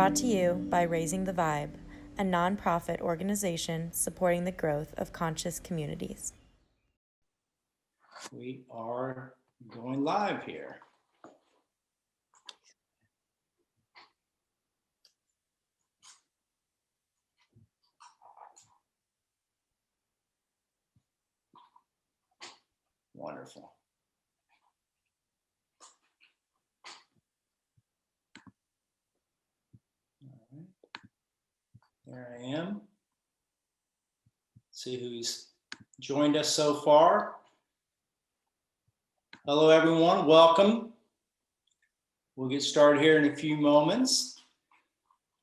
Brought to you by Raising the Vibe, a nonprofit organization supporting the growth of conscious communities. We are going live here. Wonderful. All right. There I am. See who's joined us so far. Hello, everyone. Welcome. We'll get started here in a few moments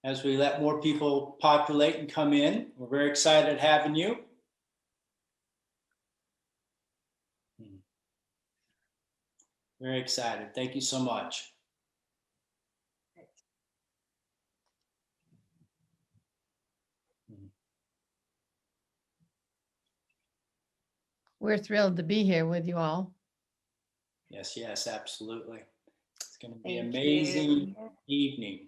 as we let more people populate and come in. We're very excited having you. Very excited. Thank you so much. We're thrilled to be here with you all. Yes, yes, absolutely. It's going to be an Thank amazing you. evening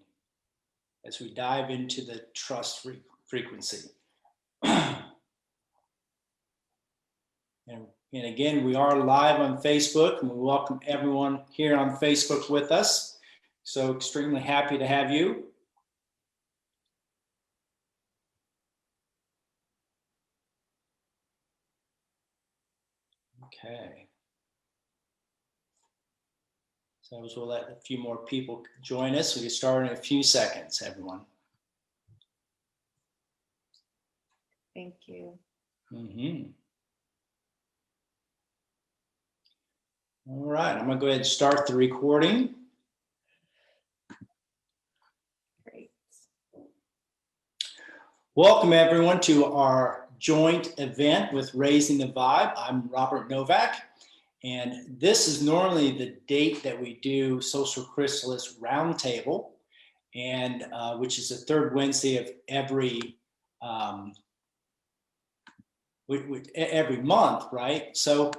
as we dive into the trust frequency. And again, we are live on Facebook, and we welcome everyone here on Facebook with us. So extremely happy to have you. Okay. So we'll let a few more people join us. We'll get started in a few seconds, everyone. Thank you. All right, I'm going to go ahead and start the recording. Great. Welcome, everyone, to our joint event with Raising the Vibe. I'm Robert Novak, and this is normally the date that we do Social Chrysalis Roundtable, and which is the third Wednesday of every month, right? So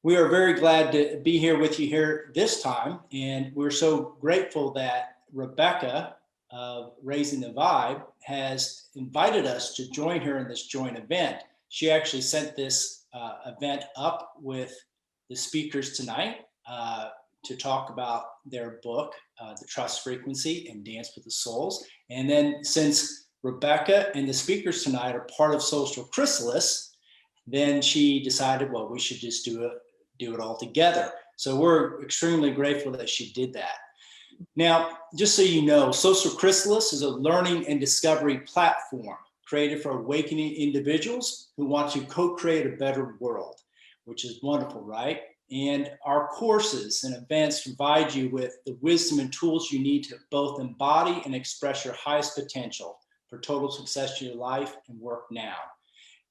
we are very glad to be here with you here this time, and we're so grateful that Rebecca of Raising the Vibe has invited us to join her in this joint event. She actually set this event up with the speakers tonight to talk about their book, The Trust Frequency and Dance with the Souls. And then since Rebecca and the speakers tonight are part of Social Chrysalis, then she decided, well, we should just do it all together. So we're extremely grateful that she did that. Now, just so you know, Social Chrysalis is a learning and discovery platform created for awakening individuals who want to co-create a better world, which is wonderful, right? And our courses and events provide you with the wisdom and tools you need to both embody and express your highest potential for total success in your life and work now.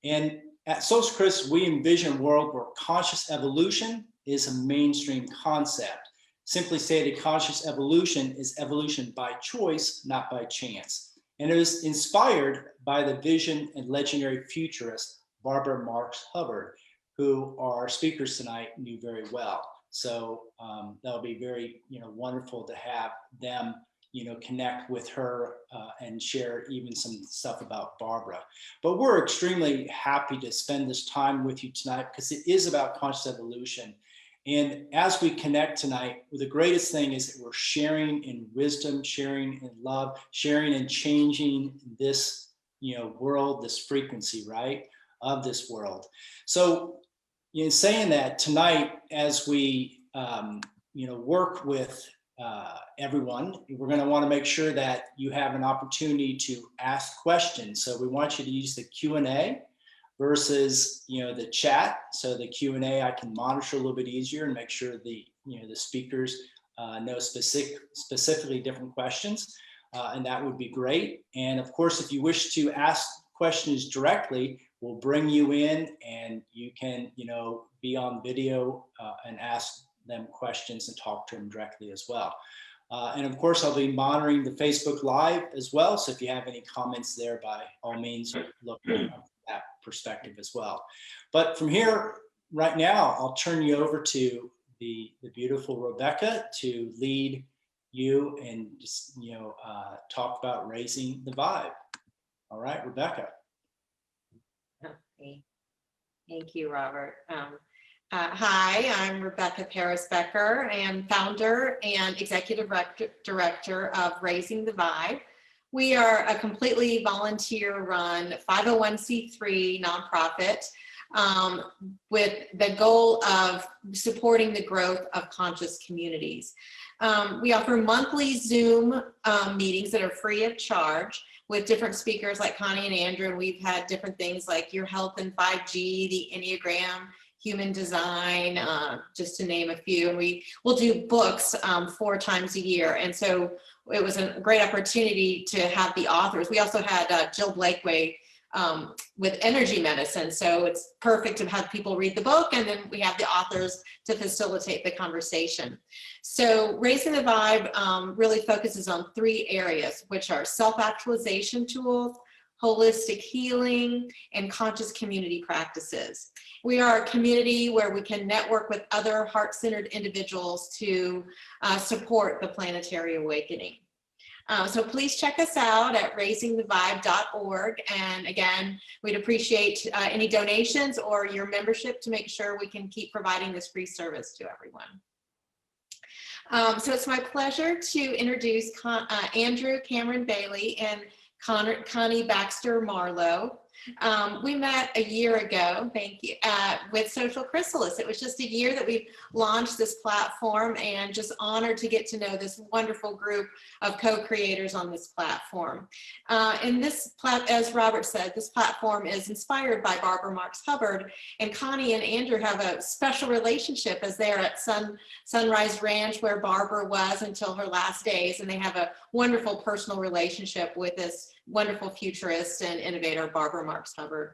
And at Social Chrysalis, we envision a world where conscious evolution is a mainstream concept. Simply stated, conscious evolution is evolution by choice, not by chance. And it was inspired by the vision and legendary futurist Barbara Marx Hubbard, who our speakers tonight knew very well. So that'll be very wonderful to have them connect with her and share even some stuff about Barbara. But we're extremely happy to spend this time with you tonight because it is about conscious evolution. And as we connect tonight, the greatest thing is that we're sharing in wisdom, sharing in love, sharing and changing this world, this frequency, right, of this world. So in saying that, tonight, as we work with everyone, we're going to want to make sure that you have an opportunity to ask questions. So we want you to use the Q&A versus the chat. So the Q&A I can monitor a little bit easier and make sure the speakers know specifically different questions, and that would be great. And of course, if you wish to ask questions directly, we'll bring you in and you can be on video and ask them questions and talk to them directly as well. And of course, I'll be monitoring the Facebook Live as well. So if you have any comments there, by all means, look at that perspective as well. But from here, right now, I'll turn you over to the beautiful Rebecca to lead you and just, talk about raising the vibe. All right, Rebecca. Okay. Thank you, Robert. Hi, I'm Rebecca Paris Becker, and founder and executive director of Raising the Vibe. We are a completely volunteer-run 501c3 nonprofit with the goal of supporting the growth of conscious communities. We offer monthly Zoom meetings that are free of charge with different speakers like Connie and Andrew, and we've had different things like your health and 5G, the Enneagram, human design, just to name a few. And we will do books 4 times a year. And so it was a great opportunity to have the authors. We also had Jill Blakeway with energy medicine. So it's perfect to have people read the book, and then we have the authors to facilitate the conversation. So Raising the Vibe really focuses on 3 areas, which are self-actualization tools, holistic healing, and conscious community practices. We are a community where we can network with other heart-centered individuals to support the planetary awakening. So please check us out at raisingthevibe.org. And again, we'd appreciate any donations or your membership to make sure we can keep providing this free service to everyone. So it's my pleasure to introduce Andrew Cameron Bailey and Connie Baxter Marlowe. We met a year ago, thank you, with Social Chrysalis. It was just a year that we launched this platform, and just honored to get to know this wonderful group of co-creators on this platform. And as Robert said, this platform is inspired by Barbara Marx Hubbard, and Connie and Andrew have a special relationship as they're at Sunrise Ranch, where Barbara was until her last days, and they have a wonderful personal relationship with this wonderful futurist and innovator, Barbara Marx Hubbard.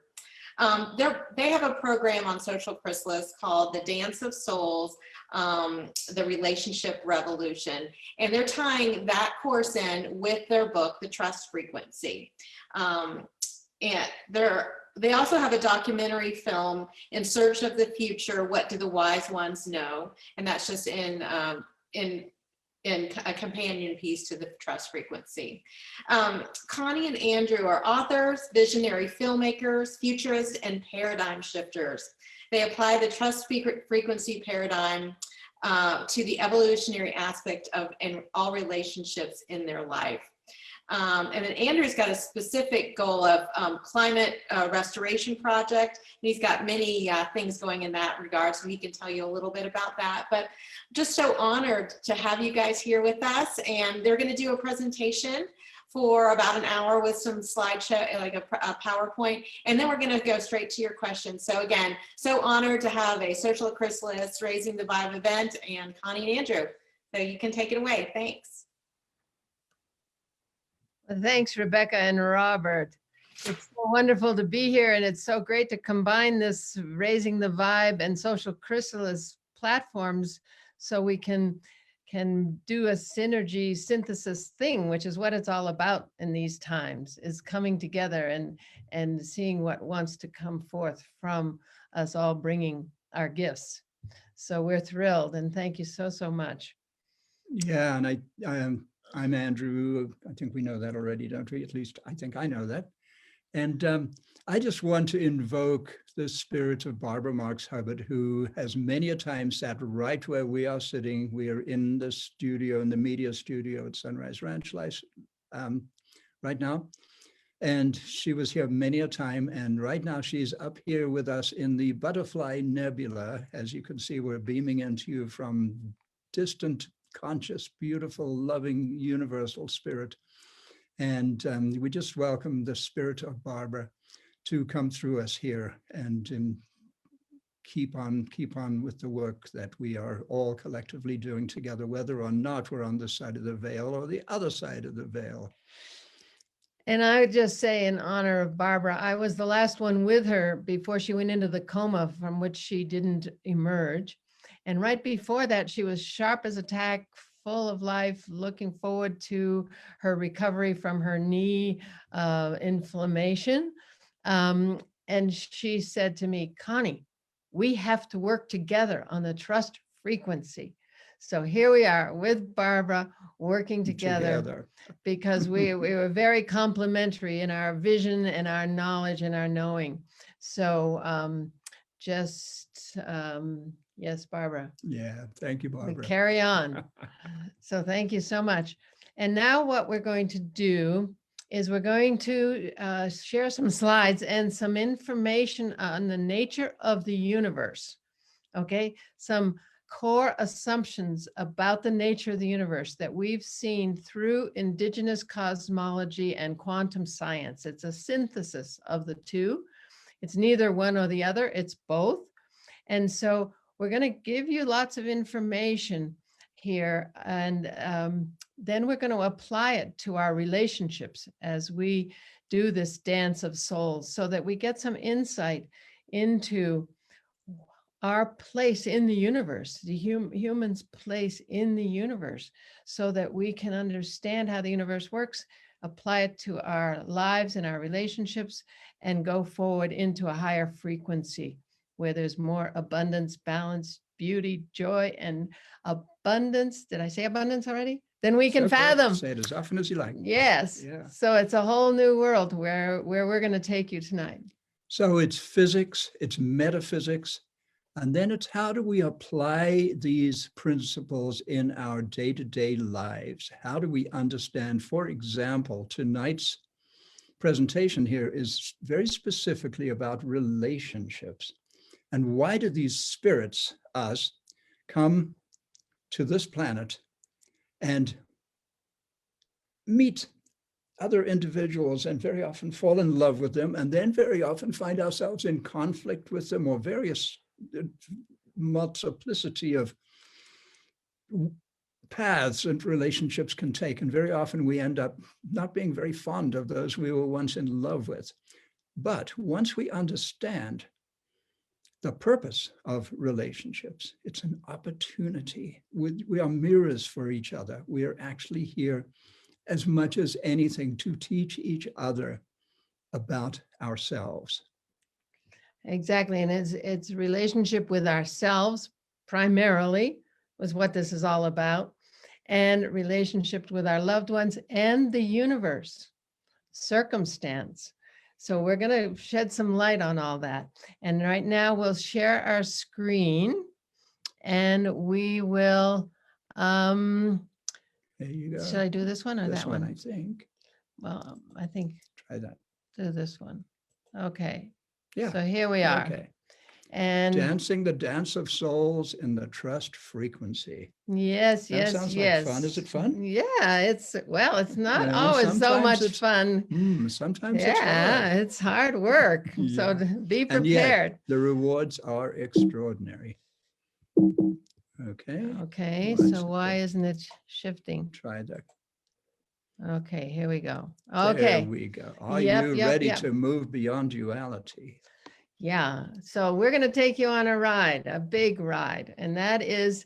They have a program on Social Chrysalis called The Dance of Souls, The Relationship Revolution. And they're tying that course in with their book, The Trust Frequency. And they also have a documentary film, In Search of the Future, What Do the Wise Ones Know? And that's just in a companion piece to the Trust Frequency. Connie and Andrew are authors, visionary filmmakers, futurists, and paradigm shifters. They apply the Trust Frequency paradigm to the evolutionary aspect of all relationships in their life. And then Andrew's got a specific goal of climate restoration project. And he's got many things going in that regard, so he can tell you a little bit about that. But just so honored to have you guys here with us. And they're going to do a presentation for about an hour with some slideshow, like a PowerPoint, and then we're going to go straight to your questions. So again, so honored to have a Social Chrysalis Raising the Vibe event, and Connie and Andrew. So you can take it away. Thanks. Thanks, Rebecca and Robert. It's so wonderful to be here, and it's so great to combine this Raising the Vibe and Social Chrysalis platforms so we can do a synergy synthesis thing, which is what it's all about in these times, is coming together and seeing what wants to come forth from us all bringing our gifts. So we're thrilled, and thank you so, so much. Yeah, and I'm Andrew. I think we know that already, don't we? At least I think I know that. And I just want to invoke the spirit of Barbara Marx Hubbard, who has many a time sat right where we are sitting. We are in the studio, in the media studio at Sunrise Ranch right now. And she was here many a time. And right now she's up here with us in the Butterfly Nebula. As you can see, we're beaming into you from distant, conscious, beautiful, loving, universal spirit. And we just welcome the spirit of Barbara to come through us here and keep on with the work that we are all collectively doing together, whether or not we're on this side of the veil or the other side of the veil. And I would just say, in honor of Barbara, I was the last one with her before she went into the coma from which she didn't emerge. And right before that, she was sharp as a tack, full of life, looking forward to her recovery from her knee inflammation. And she said to me, Connie, we have to work together on the trust frequency. So here we are with Barbara working together because we were very complementary in our vision and our knowledge and our knowing. So yes, Barbara, Yeah, thank you, we Barbara. carry on. So thank you so much. And now what we're going to do is we're going to share some slides and some information on the nature of the universe. Okay, some core assumptions about the nature of the universe that we've seen through indigenous cosmology and quantum science. It's a synthesis of the two. It's neither one or the other, it's both. And so we're going to give you lots of information here, and then we're going to apply it to our relationships as we do this dance of souls, so that we get some insight into our place in the universe, the human's place in the universe, so that we can understand how the universe works, apply it to our lives and our relationships, and go forward into a higher frequency where there's more abundance, balance, beauty, joy, and abundance. Did I say abundance already? Then we can It's okay. fathom. Say it as often as you like. Yes. Yeah. So it's a whole new world where we're going to take you tonight. So it's physics, it's metaphysics, and then it's how do we apply these principles in our day-to-day lives? How do we understand, for example, tonight's presentation here is very specifically about relationships. And why do these spirits, us, come to this planet and meet other individuals and very often fall in love with them, and then very often find ourselves in conflict with them, or various multiplicity of paths and relationships can take. And very often we end up not being very fond of those we were once in love with. But once we understand the purpose of relationships, it's an opportunity. We are mirrors for each other. We are actually here as much as anything to teach each other about ourselves. Exactly. And it's relationship with ourselves primarily was what this is all about, and relationships with our loved ones and the universe, circumstance. So we're going to shed some light on all that. And right now we'll share our screen, and we will, There you go. should I do this one or This that one, one? I think. Well, I think Try that. do this one. Okay. Yeah. So here we are. Okay. And Dancing the dance of souls in the trust frequency. yes, That yes, sounds yes. like fun. Is it fun? Yeah, it's not Yeah, always so sometimes much it's- fun. Sometimes it's Yeah, hard. it's hard work. So Yeah. be And yet, prepared. the rewards are extraordinary. Okay, Okay, Why is so it why there? isn't it shifting? try that. Okay, here we go. There Okay, we go. Are Yep, you yep, ready yep. to move beyond duality? yeah. So we're going to take you on a ride, a big ride, and that is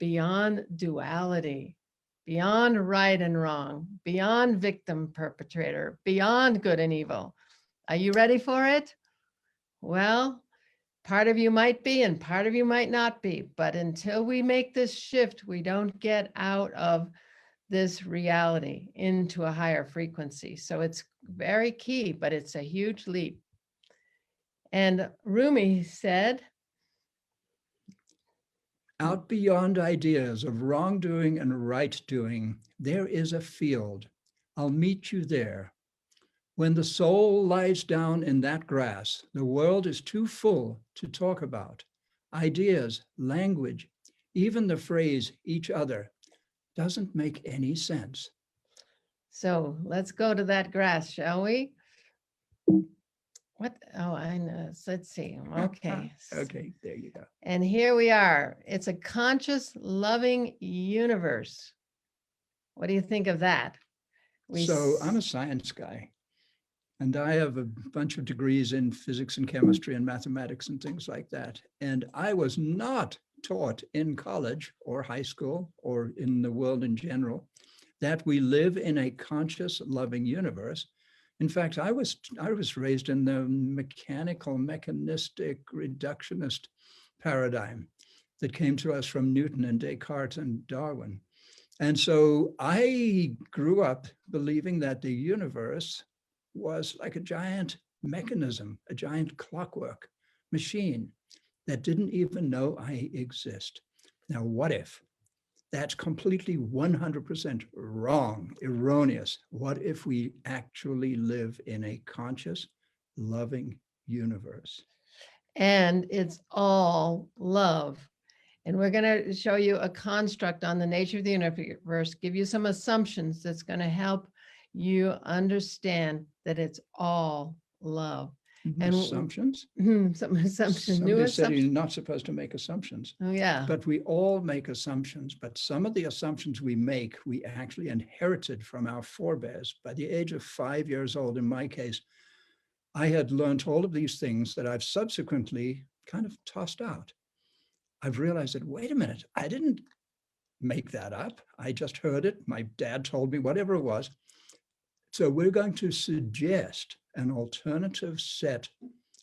beyond duality, beyond right and wrong, beyond victim perpetrator, beyond good and evil. Are you ready for it? Well, part of you might be and part of you might not be, but until we make this shift, we don't get out of this reality into a higher frequency. So it's very key, but it's a huge leap. And Rumi said, Out beyond ideas of wrongdoing and right doing, there is a field. I'll meet you there. When the soul lies down in that grass, the world is too full to talk about. Ideas, language, even the phrase each other doesn't make any sense. so let's go to that grass, shall we? What? Oh, I know. Let's see. Okay. Okay, there you go. And here we are. It's a conscious, loving universe. What do you think of that? So I'm a science guy, and I have a bunch of degrees in physics and chemistry and mathematics and things like that. And I was not taught in college or high school or in the world in general that we live in a conscious, loving universe. In fact, I was raised in the mechanical, mechanistic, reductionist paradigm that came to us from Newton and Descartes and Darwin. And so I grew up believing that the universe was like a giant mechanism, a giant clockwork machine that didn't even know I exist. Now, what if? That's completely 100% wrong, erroneous. What if we actually live in a conscious, loving universe? And it's all love. And we're going to show you a construct on the nature of the universe, give you some assumptions that's going to help you understand that it's all love. And Assumptions? some assumptions, new Somebody said you're assumptions. not supposed to make assumptions, Oh, yeah. but we all make assumptions. But some of the assumptions we make, we actually inherited from our forebears. By the age of 5 years old, in my case, I had learned all of these things that I've subsequently kind of tossed out. I've realized that, wait a minute, I didn't make that up. I just heard it. My dad told me, whatever it was. So we're going to suggest an alternative set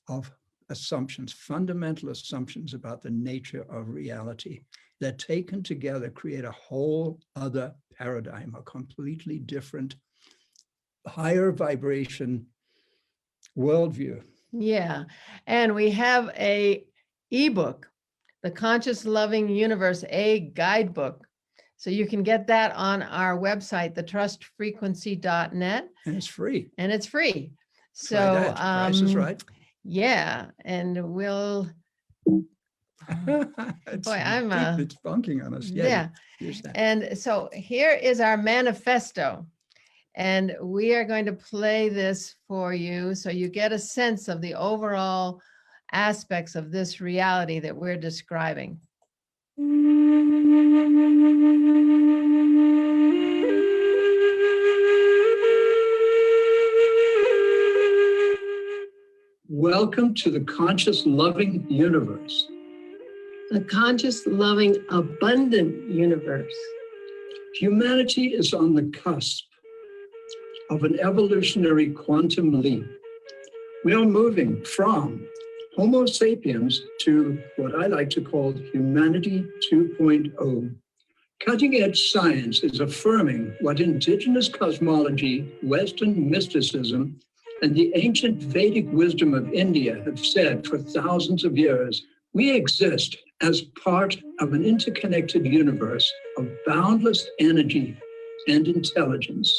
of assumptions, fundamental assumptions about the nature of reality that taken together create a whole other paradigm, a completely different, higher vibration worldview. Yeah. And we have a ebook, The Conscious Loving Universe, a guidebook. So you can get that on our website, thetrustfrequency.net. And it's free. And it's free. So Try that. Price is right. Yeah. And we'll It's boy, I'm it's bunking on us. yeah. Here's that. And so here is our manifesto. And we are going to play this for you so you get a sense of the overall aspects of this reality that we're describing. Welcome to the conscious loving universe. The conscious, loving, abundant universe. Humanity is on the cusp of an evolutionary quantum leap. We are moving from Homo sapiens to what I like to call humanity 2.0. Cutting-edge science is affirming what indigenous cosmology, Western mysticism, and the ancient Vedic wisdom of India have said for thousands of years. We exist as part of an interconnected universe of boundless energy and intelligence.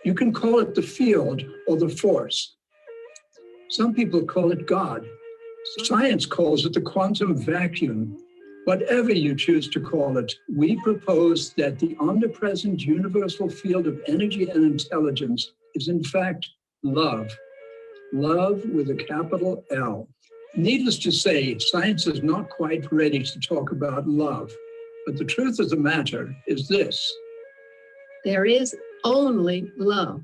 You can call it the field or the force. Some people call it God. Science calls it the quantum vacuum. Whatever you choose to call it, we propose that the omnipresent universal field of energy and intelligence is in fact love. Love with a capital L. Needless to say, science is not quite ready to talk about love, but the truth of the matter is this. There is only love.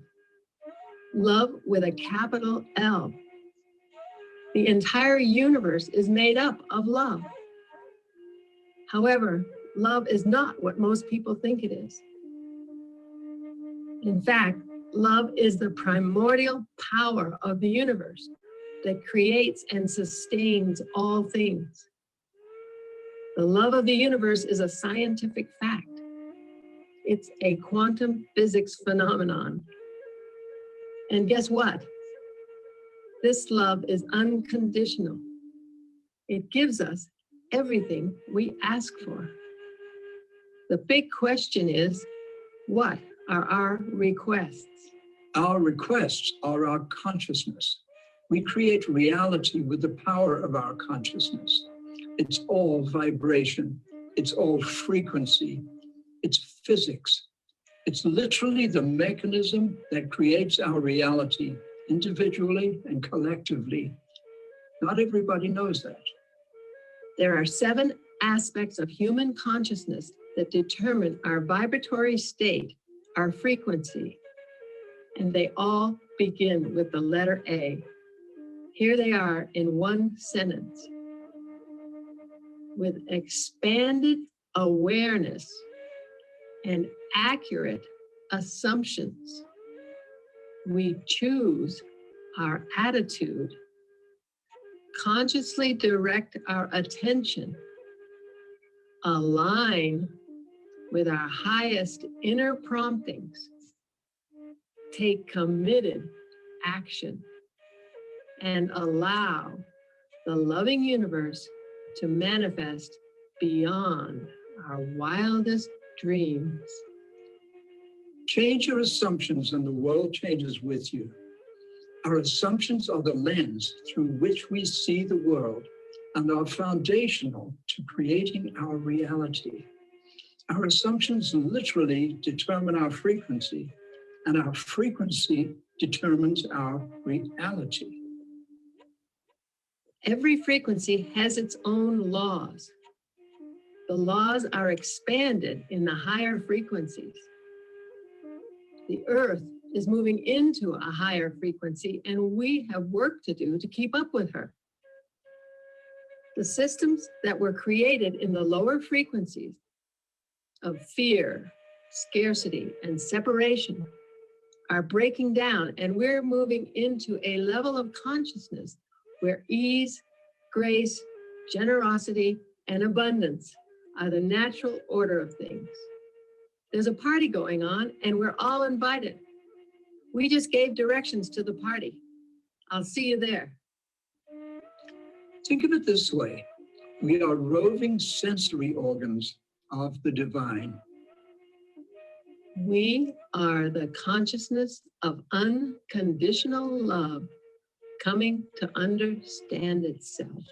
Love with a capital L. The entire universe is made up of love. However, love is not what most people think it is. In fact, love is the primordial power of the universe that creates and sustains all things. The love of the universe is a scientific fact. It's a quantum physics phenomenon. And guess what? This love is unconditional. It gives us everything we ask for. The big question is, what are our requests? Our requests are our consciousness. We create reality with the power of our consciousness. It's all vibration. It's all frequency. It's physics. It's literally the mechanism that creates our reality individually and collectively. Not everybody knows that. There are 7 aspects of human consciousness that determine our vibratory state, our frequency, and they all begin with the letter A. Here they are in one sentence. With expanded awareness and accurate assumptions, we choose our attitude, consciously direct our attention, align with our highest inner promptings, take committed action, and allow the loving universe to manifest beyond our wildest dreams. Change your assumptions and the world changes with you. Our assumptions are the lens through which we see the world and are foundational to creating our reality. Our assumptions literally determine our frequency, and our frequency determines our reality. Every frequency has its own laws. The laws are expanded in the higher frequencies. The earth is moving into a higher frequency, and we have work to do to keep up with her. The systems that were created in the lower frequencies of fear, scarcity, and separation are breaking down, and we're moving into a level of consciousness where ease, grace, generosity, and abundance are the natural order of things. There's a party going on, and we're all invited. We just gave directions to the party. I'll see you there. Think of it this way. We are roving sensory organs of the divine. We are the consciousness of unconditional love coming to understand itself.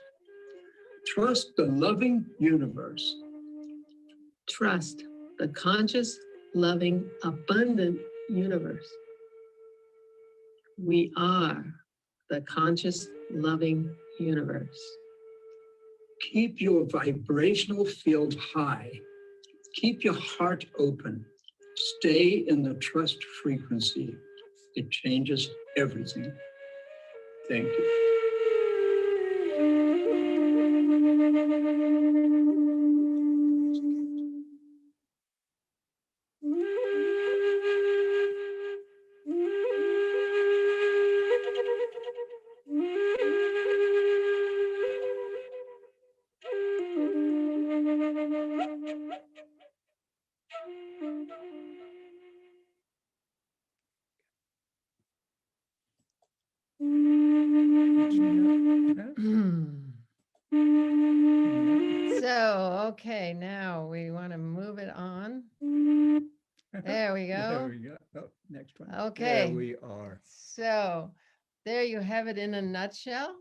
Trust the loving universe. Trust the conscious, loving, abundant universe. We are the conscious, loving universe. Keep your vibrational field high. Keep your heart open. Stay in the trust frequency. It changes everything. Thank you. So, okay, now we want to move it on. There we There go. we go. Oh, next one. Okay. There we are. So there you have it in a nutshell.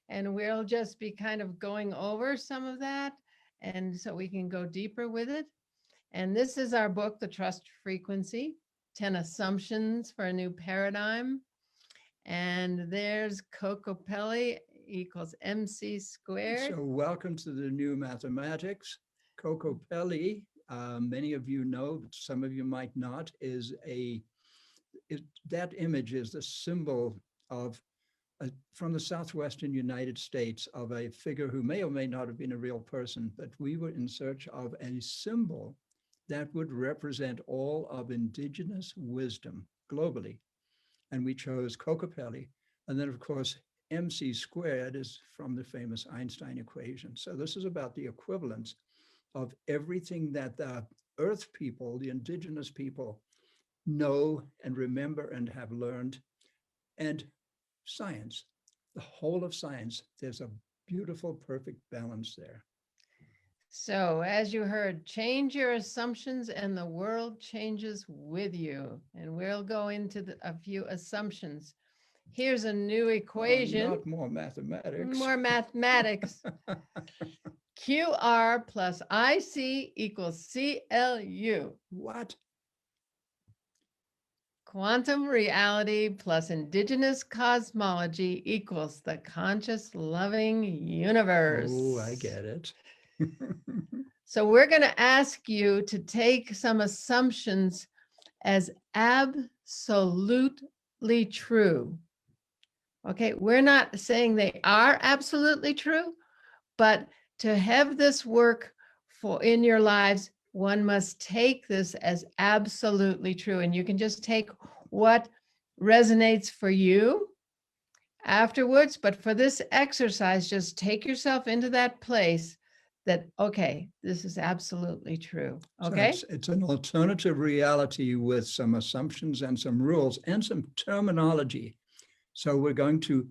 And we'll just be kind of going over some of that. And so we can go deeper with it. And this is our book, The Trust Frequency, 10 Assumptions for a New Paradigm. And there's Kokopelli equals MC squared. So welcome to the new mathematics. Kokopelli, many of you know, but some of you might not, that image is the symbol of, from the southwestern United States, of a figure who may or may not have been a real person, but we were in search of a symbol that would represent all of indigenous wisdom globally. And we chose Kokopelli. And then, of course, MC squared is from the famous Einstein equation. So this is about the equivalence of everything that the Earth people, the indigenous people, know and remember and have learned. And science, the whole of science, there's a beautiful, perfect balance there. So as you heard, change your assumptions and the world changes with you. And we'll go into a few assumptions. Here's a new equation. Not more mathematics. More mathematics. QR plus IC equals CLU. What? Quantum reality plus indigenous cosmology equals the conscious loving universe. Oh, I get it. So we're going to ask you to take some assumptions as absolutely true. Okay, we're not saying they are absolutely true, but to have this work in your lives, one must take this as absolutely true. And you can just take what resonates for you afterwards. But for this exercise, just take yourself into that place that, okay, this is absolutely true. So Okay. it's an alternative reality with some assumptions and some rules and some terminology. So we're going to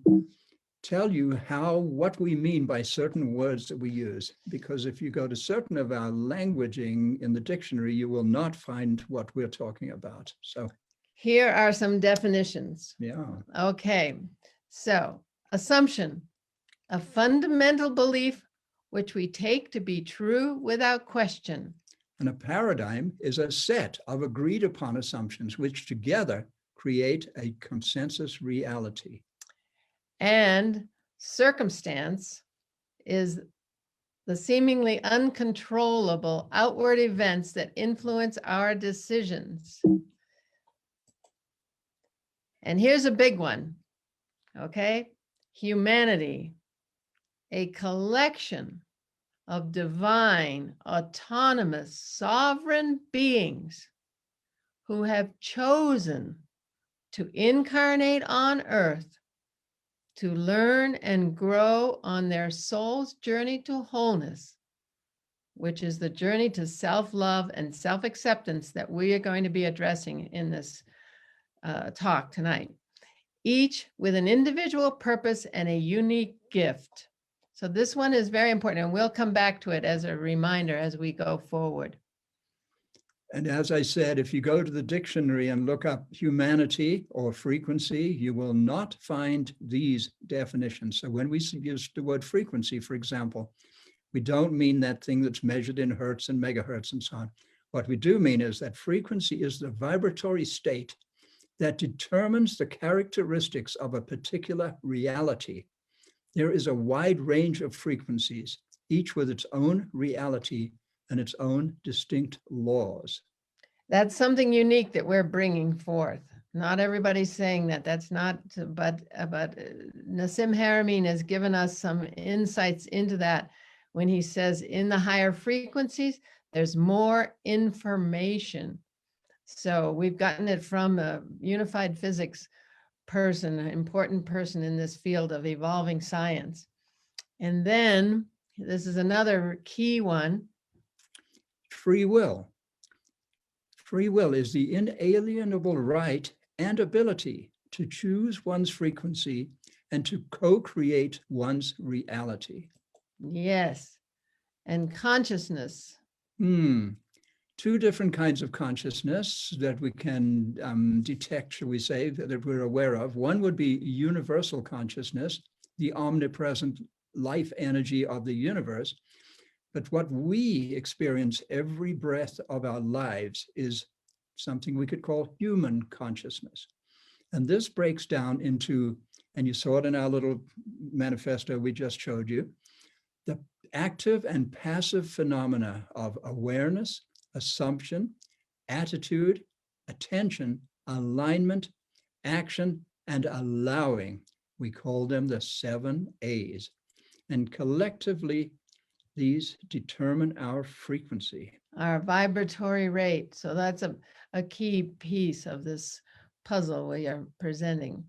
tell you what we mean by certain words that we use, because if you go to certain of our languaging in the dictionary, you will not find what we're talking about. So Here are some definitions. yeah, Okay. So assumption, a fundamental belief which we take to be true without question. and a paradigm is a set of agreed upon assumptions which together create a consensus reality. And circumstance is the seemingly uncontrollable outward events that influence our decisions. And here's a big one, okay? Humanity, a collection of divine, autonomous, sovereign beings who have chosen to incarnate on earth to learn and grow on their soul's journey to wholeness, which is the journey to self-love and self-acceptance that we are going to be addressing in this talk tonight, each with an individual purpose and a unique gift. So this one is very important, and we'll come back to it as a reminder as we go forward. And as I said, if you go to the dictionary and look up humanity or frequency, you will not find these definitions. So when we use the word frequency, for example, we don't mean that thing that's measured in hertz and megahertz and so on. What we do mean is that frequency is the vibratory state that determines the characteristics of a particular reality. There is a wide range of frequencies, each with its own reality and its own distinct laws. That's something unique that we're bringing forth. Not everybody's saying that. That's not, but Nassim Haramein has given us some insights into that when he says in the higher frequencies, there's more information. So we've gotten it from a unified physics person, an important person in this field of evolving science. And then this is another key one. Free will. Free will is the inalienable right and ability to choose one's frequency and to co-create one's reality. Yes. And consciousness. Two different kinds of consciousness that we can detect, shall we say, that we're aware of. One would be universal consciousness, the omnipresent life energy of the universe. But what we experience every breath of our lives is something we could call human consciousness. And this breaks down into, and you saw it in our little manifesto we just showed you, the active and passive phenomena of awareness, assumption, attitude, attention, alignment, action, and allowing. We call them the 7 A's. And collectively, these determine our frequency. Our vibratory rate. So that's a key piece of this puzzle we are presenting.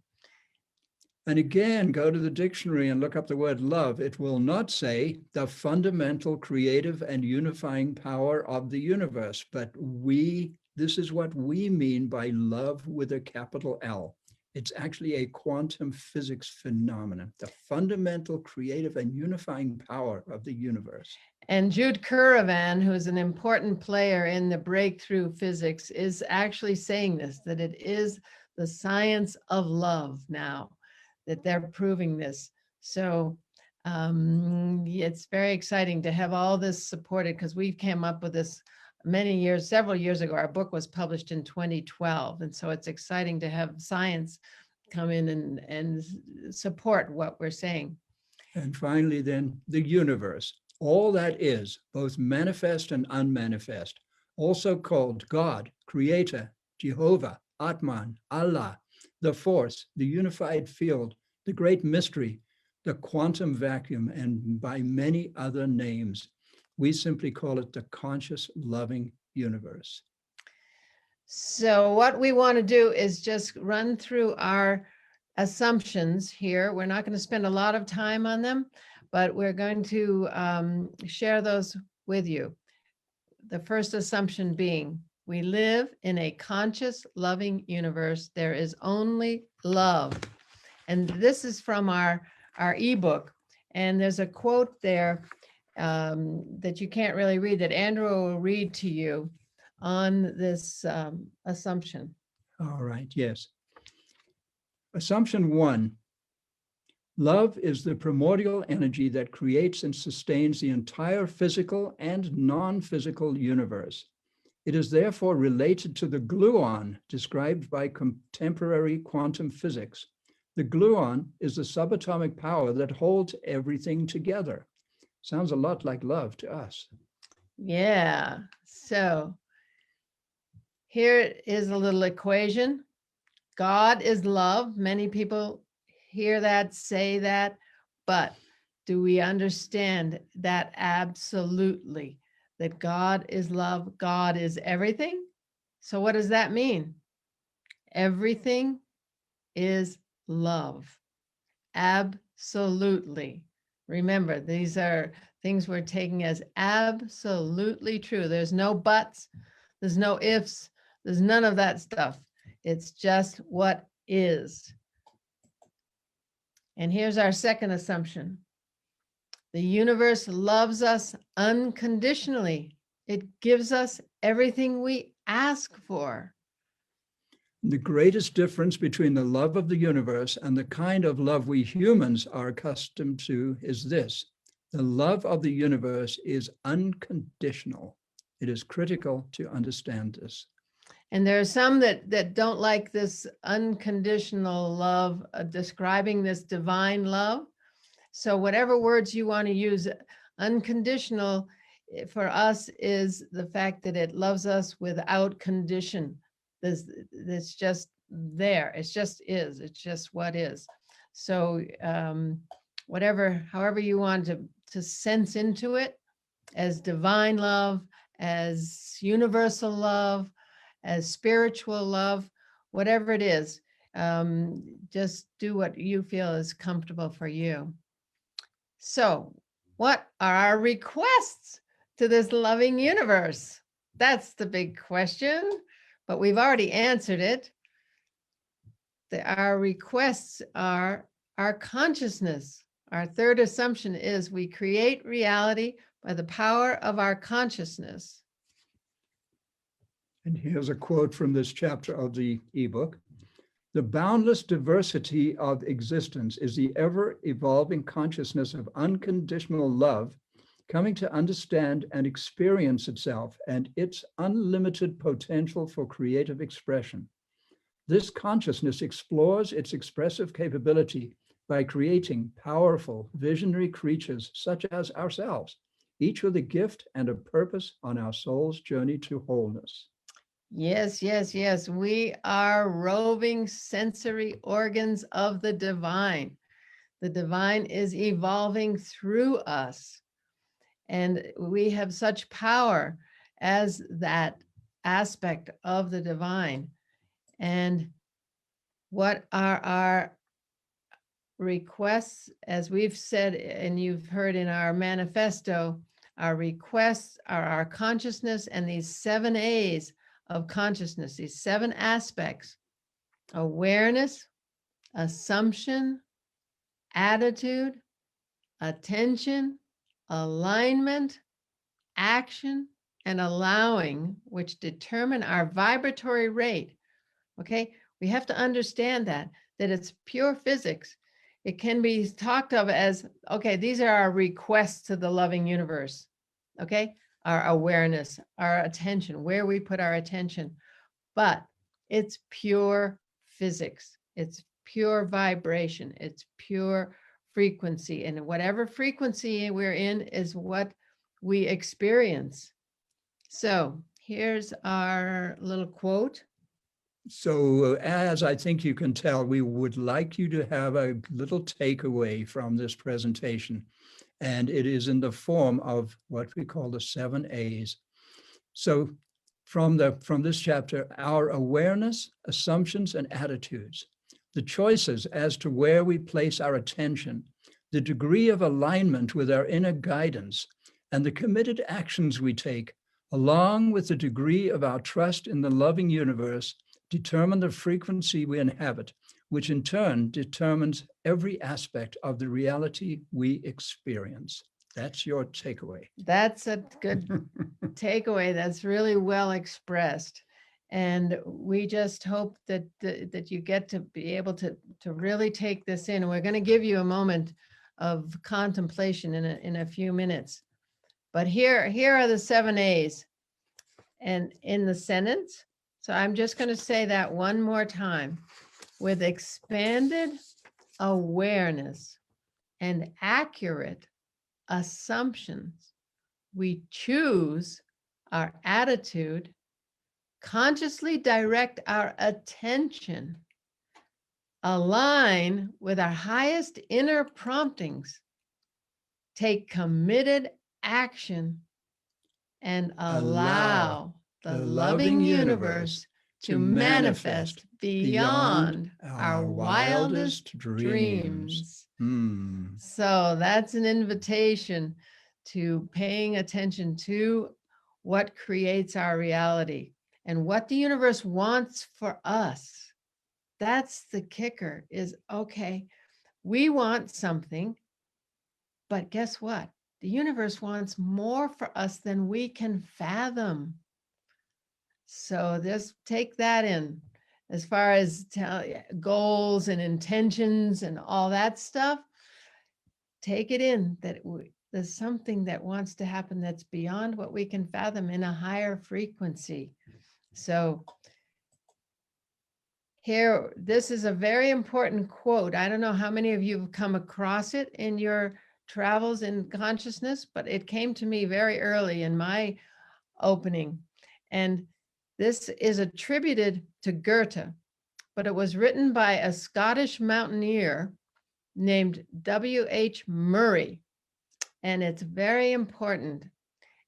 And again, go to the dictionary and look up the word love. It will not say the fundamental creative and unifying power of the universe, but this is what we mean by love with a capital L. It's actually a quantum physics phenomenon, the fundamental creative and unifying power of the universe. And Jude Currivan, who's an important player in the breakthrough physics, is actually saying this, that it is the science of love now, that they're proving this. So it's very exciting to have all this supported, because we came up with this several years ago. Our book was published in 2012. And so it's exciting to have science come in and support what we're saying. And finally, then, the universe. All that is, both manifest and unmanifest, also called God, Creator, Jehovah, Atman, Allah, the force, the unified field, the great mystery, the quantum vacuum, and by many other names. We simply call it the conscious, loving universe. So what we want to do is just run through our assumptions here. We're not going to spend a lot of time on them, but we're going to share those with you. The first assumption being, we live in a conscious, loving universe. There is only love. And this is from our ebook. And there's a quote there that you can't really read, that Andrew will read to you on this assumption. All right, yes. Assumption 1. Love is the primordial energy that creates and sustains the entire physical and non-physical universe. It is therefore related to the gluon described by contemporary quantum physics. The gluon is the subatomic power that holds everything together. Sounds a lot like love to us. Yeah, so here is a little equation. God is love. Many people hear that, say that, but do we understand that absolutely? That God is love, God is everything? So what does that mean? Everything is love. Absolutely. Remember, these are things we're taking as absolutely true. There's no buts, there's no ifs, there's none of that stuff. It's just what is. And here's our second assumption. The universe loves us unconditionally. It gives us everything we ask for. The greatest difference between the love of the universe and the kind of love we humans are accustomed to is this. The love of the universe is unconditional. It is critical to understand this. And there are some that don't like this unconditional love, describing this divine love. So whatever words you want to use, unconditional for us is the fact that it loves us without condition. It's just there. It just is. It's just what is. So however you want to sense into it, as divine love, as universal love, as spiritual love, whatever it is, just do what you feel is comfortable for you. So what are our requests to this loving universe? That's the big question, but we've already answered it. Our requests are our consciousness. Our third assumption is we create reality by the power of our consciousness. And here's a quote from this chapter of the ebook. The boundless diversity of existence is the ever-evolving consciousness of unconditional love coming to understand and experience itself and its unlimited potential for creative expression. This consciousness explores its expressive capability by creating powerful, visionary creatures such as ourselves, each with a gift and a purpose on our soul's journey to wholeness. Yes, yes, yes. We are roving sensory organs of the divine. The divine is evolving through us. And we have such power as that aspect of the divine. And what are our requests? As we've said, and you've heard in our manifesto, our requests are our consciousness and these 7 A's of consciousness, these 7 aspects: awareness, assumption, attitude, attention, alignment, action, and allowing, which determine our vibratory rate. Okay, we have to understand that it's pure physics. It can be talked of as, okay, these are our requests to the loving universe. Okay, our awareness, our attention, where we put our attention, but it's pure physics. It's pure vibration. It's pure frequency, and whatever frequency we're in is what we experience. So here's our little quote. So as I think you can tell, we would like you to have a little takeaway from this presentation. And it is in the form of what we call the 7 A's. So from this chapter, our awareness, assumptions, and attitudes, the choices as to where we place our attention, the degree of alignment with our inner guidance, and the committed actions we take, along with the degree of our trust in the loving universe, determine the frequency we inhabit, which in turn determines every aspect of the reality we experience. That's your takeaway. That's a good takeaway. That's really well expressed. And we just hope that that you get to be able to really take this in. And we're going to give you a moment of contemplation in a few minutes. But here are the 7 A's. And in the sentence, so I'm just going to say that one more time. With expanded awareness and accurate assumptions, we choose our attitude, consciously direct our attention, align with our highest inner promptings, take committed action, and allow the loving universe to manifest beyond our wildest dreams. So that's an invitation to paying attention to what creates our reality and what the universe wants for us. That's the kicker is, okay, we want something, but guess what? The universe wants more for us than we can fathom. So just take that in as far as goals and intentions and all that stuff. Take it in that there's something that wants to happen that's beyond what we can fathom in a higher frequency. So here, this is a very important quote. I don't know how many of you have come across it in your travels in consciousness, but it came to me very early in my opening. And this is attributed to Goethe, but it was written by a Scottish mountaineer named W.H. Murray. And it's very important.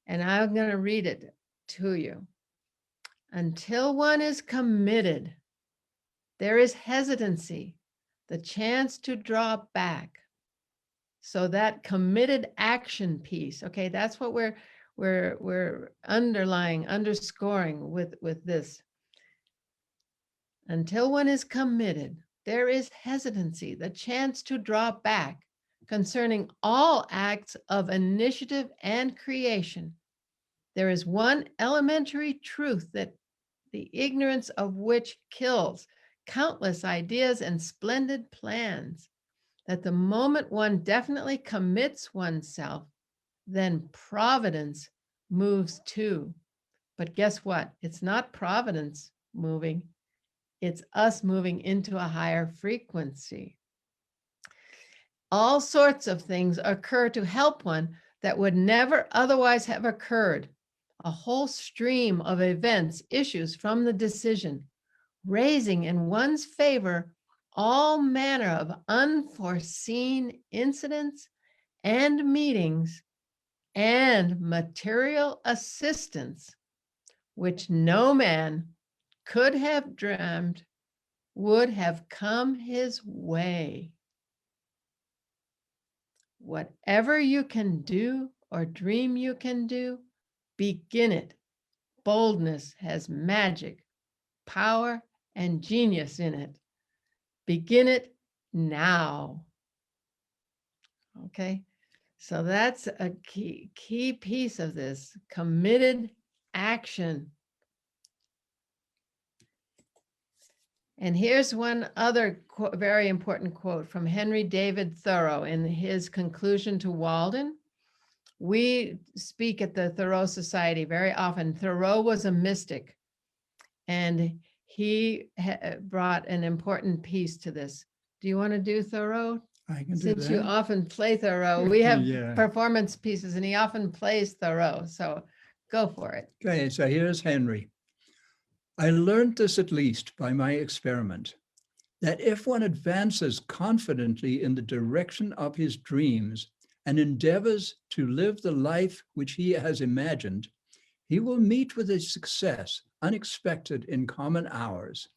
And I'm going to read it to you. Until one is committed, there is hesitancy, the chance to draw back. So that committed action piece, okay, that's what we're underscoring with this. Until one is committed, there is hesitancy, the chance to draw back concerning all acts of initiative and creation. There is one elementary truth that the ignorance of which kills countless ideas and splendid plans, that the moment one definitely commits oneself, then providence moves too. But guess what? It's not providence moving. It's us moving into a higher frequency. All sorts of things occur to help one that would never otherwise have occurred. A whole stream of events issues from the decision, raising in one's favor all manner of unforeseen incidents and meetings and material assistance, which no man could have dreamed would have come his way. Whatever you can do or dream you can do, begin it. Boldness has magic, power, and genius in it. Begin it now. Okay, so that's a key piece of this, committed action. And here's one other very important quote from Henry David Thoreau in his conclusion to Walden. We speak at the Thoreau Society very often. Thoreau was a mystic, and he brought an important piece to this. Do you want to do Thoreau? I can do Since that. you often play Thoreau, we have Yeah. performance pieces, and he often plays Thoreau. So go for it. Okay, so here's Henry. I learned this at least by my experiment, that if one advances confidently in the direction of his dreams and endeavors to live the life which he has imagined, he will meet with a success unexpected in common hours.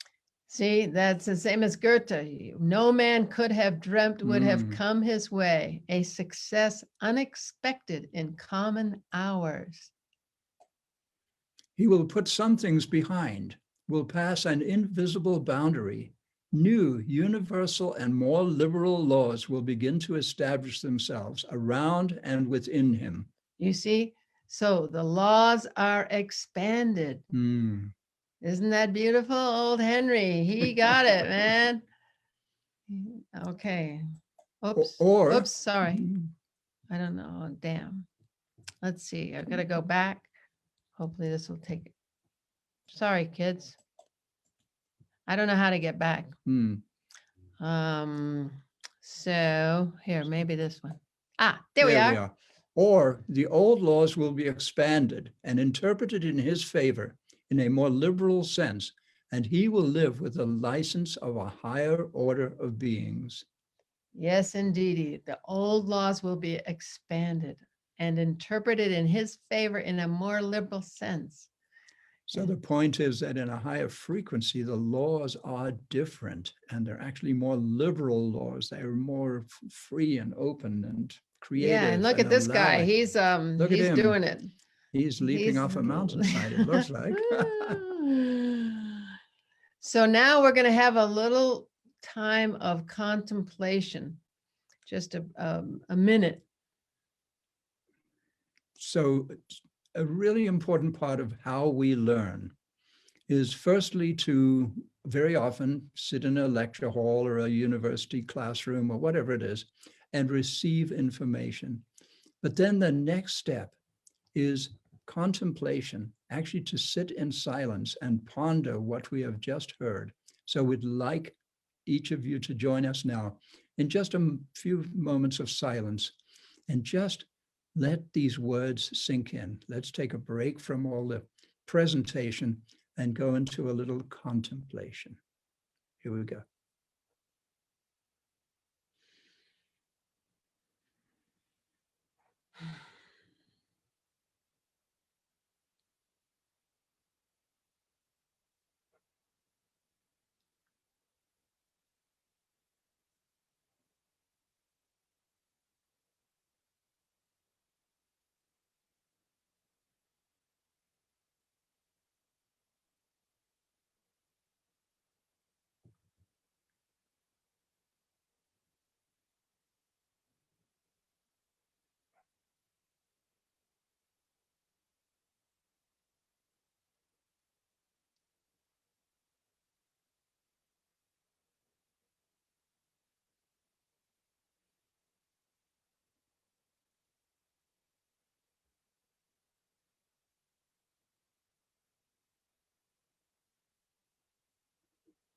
See, that's the same as Goethe. No man could have dreamt would have Mm. come his way, a success unexpected in common hours. He will put some things behind, will pass an invisible boundary. New, universal, and more liberal laws will begin to establish themselves around and within him. You see, so the laws are expanded. Mm. Isn't that beautiful? Old Henry, he got it, man. Okay. Oops. Or- Oops, sorry. I don't know. Damn. Let's see. I've got to go back. Hopefully this will take it. Sorry, kids. I don't know how to get back. Mm. So here, maybe this one. Ah, there we are. Or the old laws will be expanded and interpreted in his favor in a more liberal sense, and he will live with the license of a higher order of beings. Yes, indeedy. The old laws will be expanded and interpreted in his favor in a more liberal sense. So the point is that in a higher frequency, the laws are different, and they're actually more liberal laws. They're more free and open and creative. Yeah, and look at this guy. allowing. He's Look at he's him. doing it. He's leaping off a mountainside, it looks like. So now we're going to have a little time of contemplation, just a minute. So a really important part of how we learn is firstly to very often sit in a lecture hall or a university classroom or whatever it is and receive information. But then the next step is contemplation, actually to sit in silence and ponder what we have just heard. So we'd like each of you to join us now in just a few moments of silence and just let these words sink in. Let's take a break from all the presentation and go into a little contemplation. Here we go.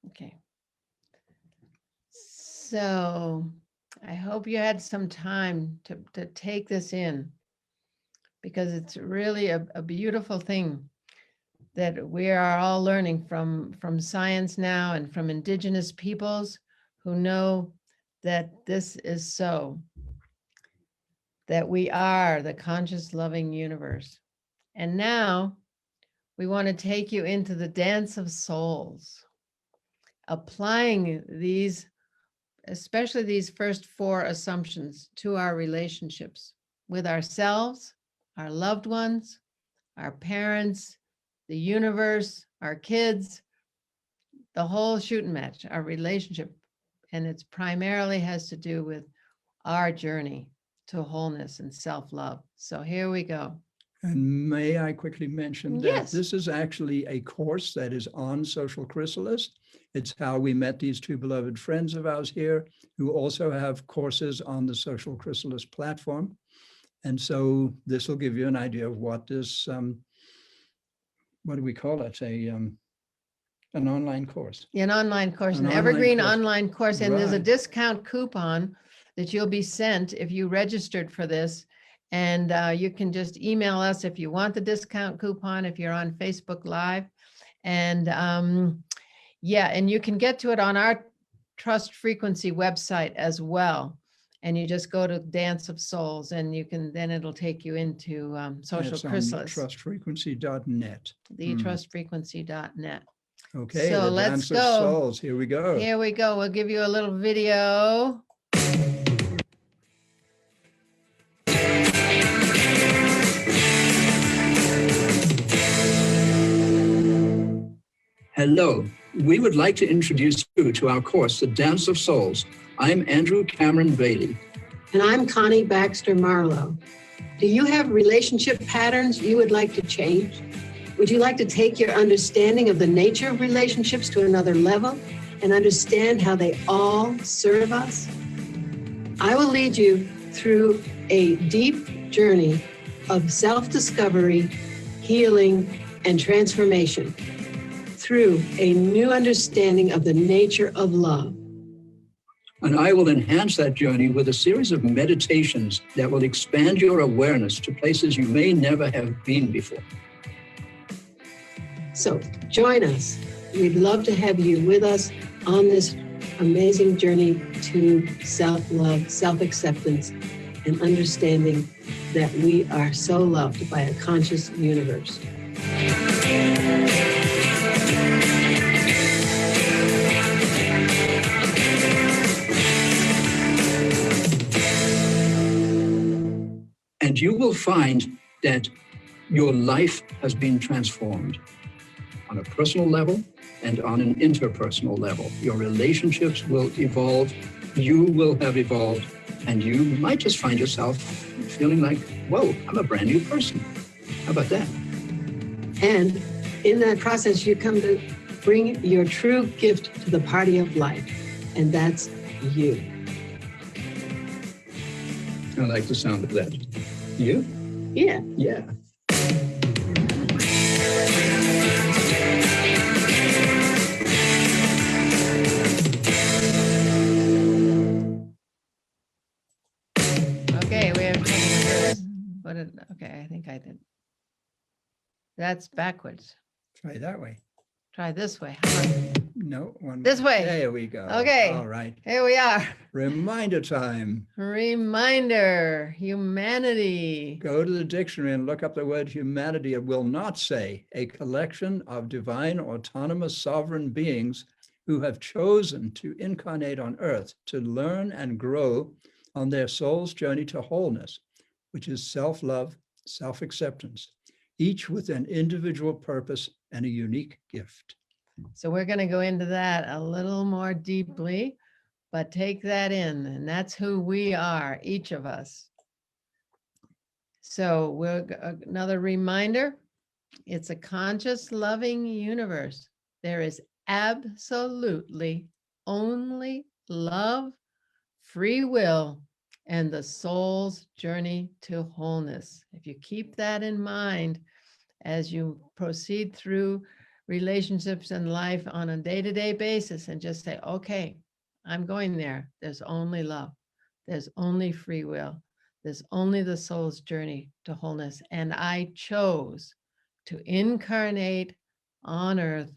Okay. So I hope you had some time to take this in, because it's really a beautiful thing that we are all learning from science now and from indigenous peoples who know that this is so, that we are the conscious loving universe. And now we want to take you into the dance of souls, applying these, especially these first 4 assumptions, to our relationships with ourselves, our loved ones, our parents, the universe, our kids, the whole shooting match, our relationship. And it's primarily has to do with our journey to wholeness and self-love. So here we go. And may I quickly mention that Yes. this is actually a course that is on Social Chrysalis. It's how we met these 2 beloved friends of ours here who also have courses on the Social Chrysalis platform. And so this will give you an idea of what this, what do we call it? An online course. An online course, An an online evergreen course. online course. And there's a Right. discount coupon that you'll be sent if you registered for this. And you can just email us if you want the discount coupon, if you're on Facebook Live. And yeah, and you can get to it on our Trust Frequency website as well. And you just go to Dance of Souls and you can, then it'll take you into Social It's on Chrysalis, trustfrequency.net. thetrustfrequency.net. Okay, So the let's dance of go. souls. Here we go. Here we go. We'll give you a little video. Hello, we would like to introduce you to our course, The Dance of Souls. I'm Andrew Cameron Bailey. And I'm Connie Baxter Marlowe. Do you have relationship patterns you would like to change? Would you like to take your understanding of the nature of relationships to another level and understand how they all serve us? I will lead you through a deep journey of self-discovery, healing, and transformation through a new understanding of the nature of love. And I will enhance that journey with a series of meditations that will expand your awareness to places you may never have been before. So join us. We'd love to have you with us on this amazing journey to self-love, self-acceptance, and understanding that we are so loved by a conscious universe. And you will find that your life has been transformed on a personal level and on an interpersonal level. Your relationships will evolve, you will have evolved, and you might just find yourself feeling like, whoa, I'm a brand new person. How about that? And in that process, you come to bring your true gift to the party of life, and that's you. I like the sound of that. You? Yeah. Yeah. Okay, we have this. Okay, I think I did. That's backwards. Try that way. Try this way. How about- No, one. This way. There we go. Okay. All right. Here we are. Reminder time. Reminder, humanity. Go to the dictionary and look up the word humanity. It will not say a collection of divine, autonomous, sovereign beings who have chosen to incarnate on earth to learn and grow on their soul's journey to wholeness, which is self-love, self-acceptance, each with an individual purpose and a unique gift. So we're going to go into that a little more deeply, but take that in, and that's who we are, each of us. So another reminder, it's a conscious, loving universe. There is absolutely only love, free will, and the soul's journey to wholeness. If you keep that in mind as you proceed through relationships and life on a day-to-day basis, and just say, okay, I'm going there. There's only love. There's only free will. There's only the soul's journey to wholeness. And I chose to incarnate on earth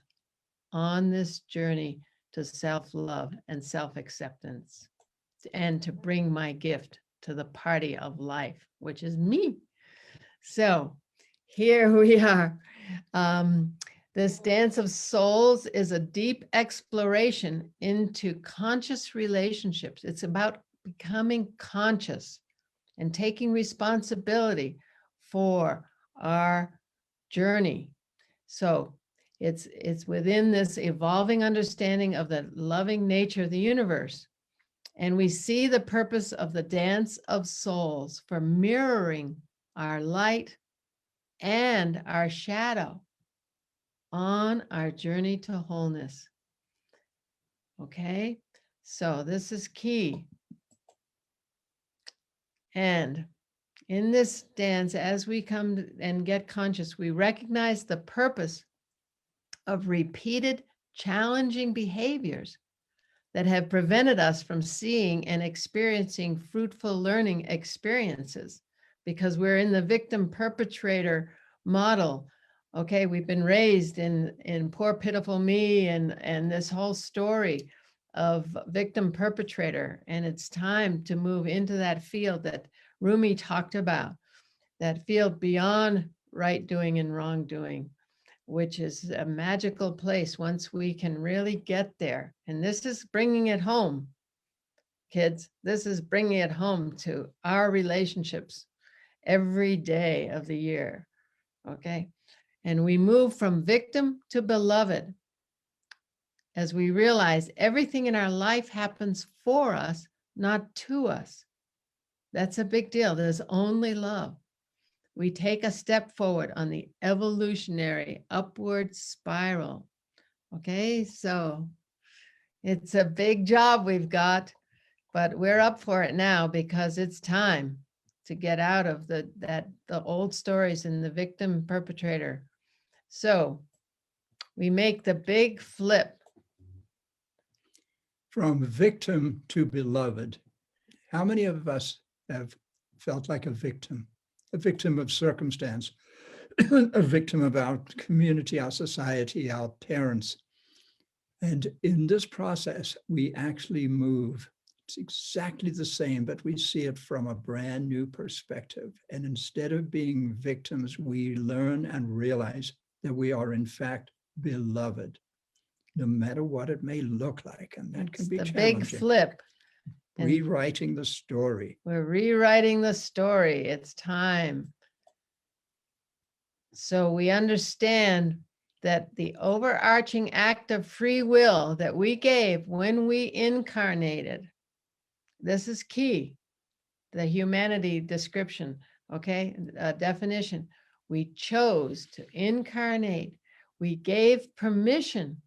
on this journey to self-love and self-acceptance, and to bring my gift to the party of life, which is me. So here we are. This Dance of Souls is a deep exploration into conscious relationships. It's about becoming conscious and taking responsibility for our journey. So it's within this evolving understanding of the loving nature of the universe. And we see the purpose of the Dance of Souls for mirroring our light and our shadow on our journey to wholeness. Okay, so this is key. And in this dance, as we come and get conscious, we recognize the purpose of repeated challenging behaviors that have prevented us from seeing and experiencing fruitful learning experiences, because we're in the victim perpetrator model. Okay, we've been raised in poor pitiful me and this whole story of victim perpetrator, and it's time to move into that field that Rumi talked about, that field beyond right doing and wrongdoing, which is a magical place once we can really get there. And this is bringing it home, kids. This is bringing it home to our relationships every day of the year, okay? And we move from victim to beloved as we realize everything in our life happens for us, not to us. That's a big deal. There's only love. We take a step forward on the evolutionary upward spiral. Okay, so it's a big job we've got, but we're up for it now because it's time to get out of the old stories and the victim perpetrator. So we make the big flip. From victim to beloved. How many of us have felt like a victim of circumstance, a victim of our community, our society, our parents? And in this process, we actually move. It's exactly the same, but we see it from a brand new perspective. And instead of being victims, we learn and realize that we are in fact beloved, no matter what it may look like. And that can be The challenging. big flip. And Rewriting the story. we're rewriting the story. It's time. So we understand that the overarching act of free will that we gave when we incarnated, this is key, the humanity description, okay, definition. We chose to incarnate. We gave permission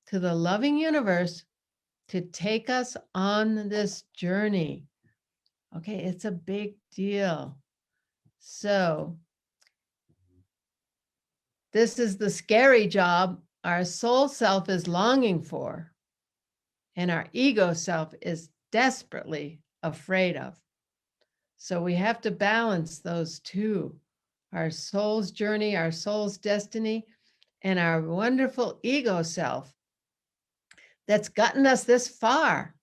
to the loving universe to take us on this journey. Okay, it's a big deal. So this is the scary job our soul self is longing for, and our ego self is desperately afraid of. So we have to balance those two, our soul's journey, our soul's destiny, and our wonderful ego self that's gotten us this far.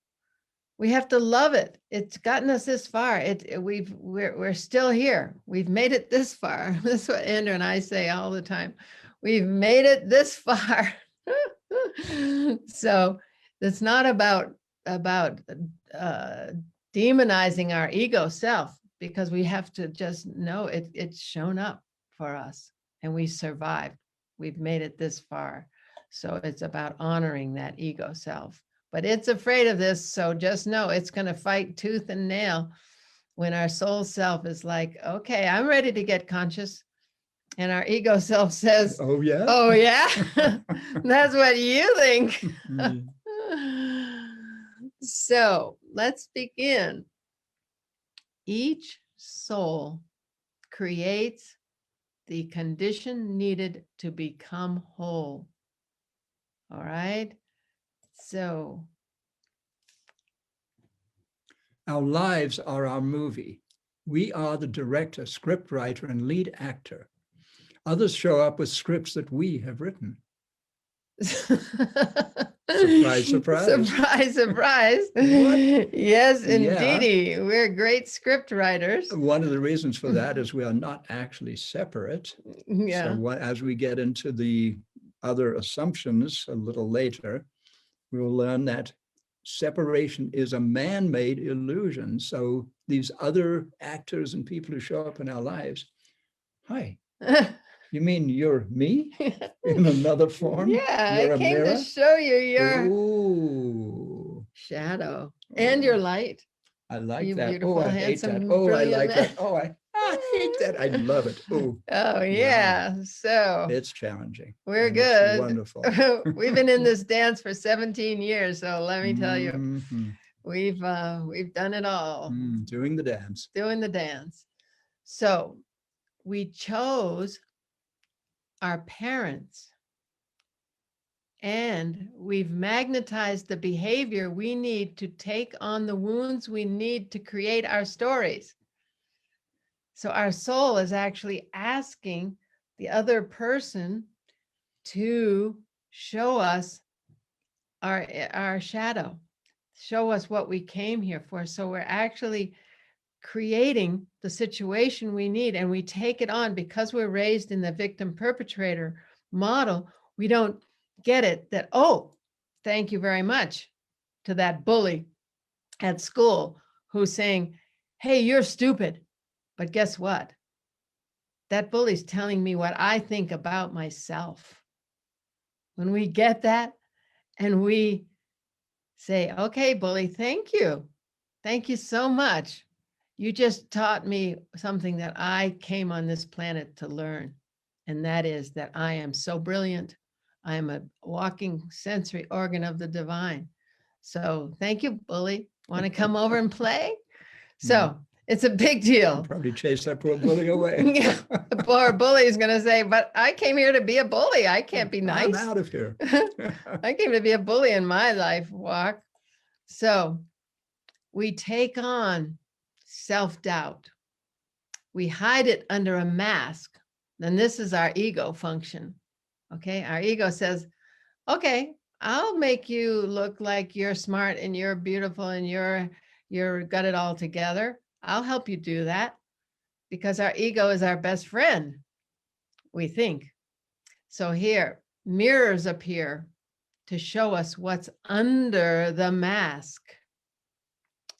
We have to love it. It's gotten us this far. We're still here. We've made it this far. That's what Andrew and I say all the time. We've made it this far. So it's not about demonizing our ego self, because we have to just know it's shown up for us and we survived. We've made it this far. So it's about honoring that ego self. But it's afraid of this, so just know it's going to fight tooth and nail when our soul self is like, okay, I'm ready to get conscious. And our ego self says, Oh, yeah? oh, yeah, that's what you think. Mm. So let's begin. Each soul creates the condition needed to become whole. All right. So Our lives are our movie. We are the director, script writer, and lead actor. Others show up with scripts that we have written. Surprise, surprise. Surprise, surprise. What? Yes, Yeah. indeedy. We're great script writers. One of the reasons for that is we are not actually separate. Yeah. So as we get into the other assumptions a little later, we will learn that separation is a man-made illusion. So these other actors and people who show up in our lives, hi, you mean you're me in another form? Yeah, You're I a came mirror? to show you your Ooh, shadow and your light. I like You that. beautiful, Oh, I hate that. handsome, Oh, I brilliant like man. that. Oh, I hate that. I love it. Oh, Oh, yeah. So it's challenging. we're and it's good. wonderful. We've been in this dance for 17 years. So let me tell you, Mhm. we've done it all. Doing the dance. Doing the dance. So we chose our parents, and we've magnetized the behavior we need to take on the wounds we need to create our stories. So our soul is actually asking the other person to show us our shadow, show us what we came here for. So we're actually creating the situation we need, and we take it on because we're raised in the victim perpetrator model, we don't get it that, oh, thank you very much to that bully at school who's saying, hey, you're stupid. But guess what? That bully's telling me what I think about myself. When we get that and we say, okay, bully, thank you. Thank you so much. You just taught me something that I came on this planet to learn. And that is that I am so brilliant. I am a walking sensory organ of the divine. So thank you, bully. Want to come over and play? So it's a big deal. Probably chase that poor bully away. Yeah, the poor bully is going to say, but I came here to be a bully. I can't be I'm nice. out of here. I came to be a bully in my life walk. So we take on self-doubt. We hide it under a mask. Then this is our ego function. Okay. Our ego says, okay, I'll make you look like you're smart and you're beautiful and you're got it all together. I'll help you do that because our ego is our best friend, we think. So here, mirrors appear to show us what's under the mask.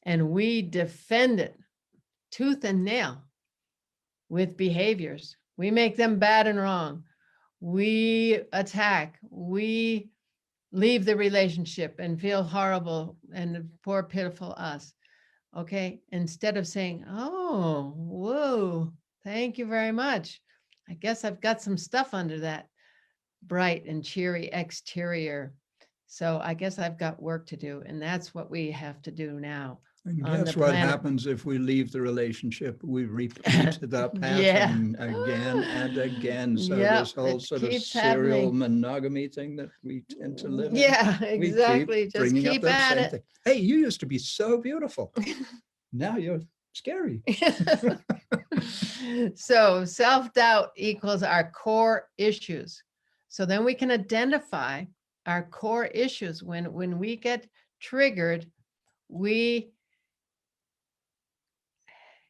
And we defend it tooth and nail with behaviors. We make them bad and wrong. We attack. We leave the relationship and feel horrible and poor, pitiful us. Okay. Instead of saying, oh, whoa, thank you very much. I guess I've got some stuff under that bright and cheery exterior. So I guess I've got work to do. And that's what we have to do now. And on guess the what planet. happens if we leave the relationship? We repeat the Yeah. pattern again and again. So Yep, this whole it sort of keeps serial happening. monogamy thing that we tend to live in. Yeah, we keep exactly. Just bringing up keep that at same it. thing. Hey, you used to be so beautiful. Now you're scary. So self-doubt equals our core issues. So then we can identify our core issues. When we get triggered, we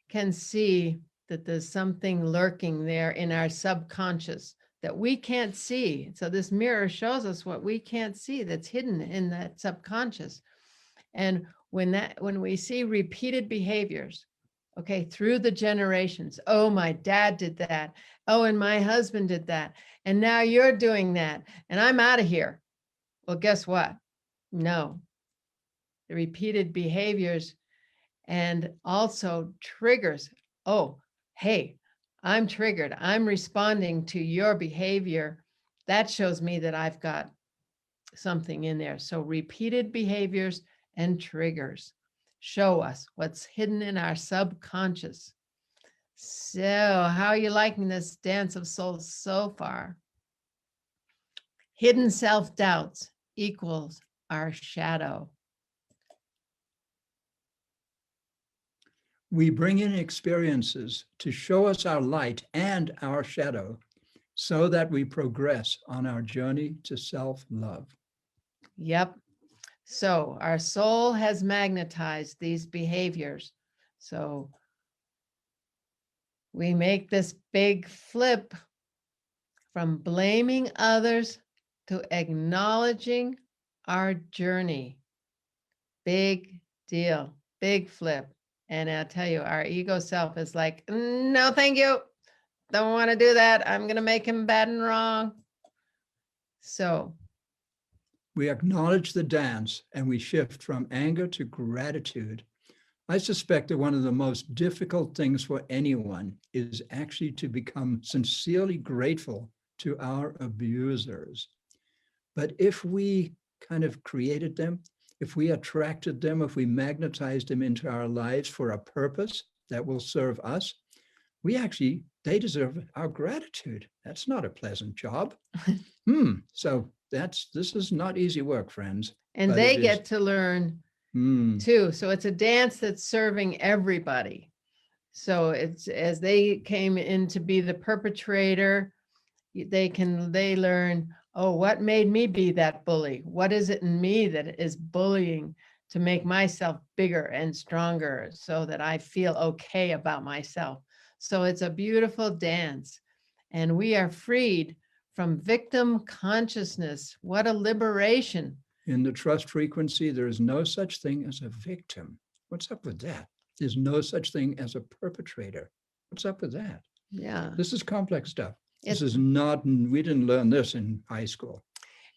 can see that there's something lurking there in our subconscious that we can't see. So this mirror shows us what we can't see that's hidden in that subconscious. And when we see repeated behaviors, okay, through the generations, oh, my dad did that. Oh, and my husband did that. And now you're doing that. And I'm out of here. Well, guess what? No. The repeated behaviors and also triggers. Oh, hey, I'm triggered. I'm responding to your behavior. That shows me that I've got something in there. So repeated behaviors and triggers show us what's hidden in our subconscious. So how are you liking this dance of souls so far? Hidden self-doubts equals our shadow. We bring in experiences to show us our light and our shadow so that we progress on our journey to self-love. Yep. So our soul has magnetized these behaviors. So we make this big flip from blaming others to acknowledging our journey. Big deal, big flip. And I'll tell you, our ego self is like, no, thank you. Don't want to do that. I'm going to make him bad and wrong. So we acknowledge the dance and we shift from anger to gratitude. I suspect that one of the most difficult things for anyone is actually to become sincerely grateful to our abusers. But if we kind of created them, if we attracted them, if we magnetized them into our lives for a purpose that will serve us, they deserve our gratitude. That's not a pleasant job. So this is not easy work, friends. And they get to learn too. So it's a dance that's serving everybody. So it's as they came in to be the perpetrator, they learn, oh, what made me be that bully? What is it in me that is bullying to make myself bigger and stronger so that I feel okay about myself? So it's a beautiful dance. And we are freed from victim consciousness. What a liberation. In the trust frequency, there is no such thing as a victim. What's up with that? There's no such thing as a perpetrator. What's up with that? Yeah. This is complex stuff. This It's- is not, we didn't learn this in high school.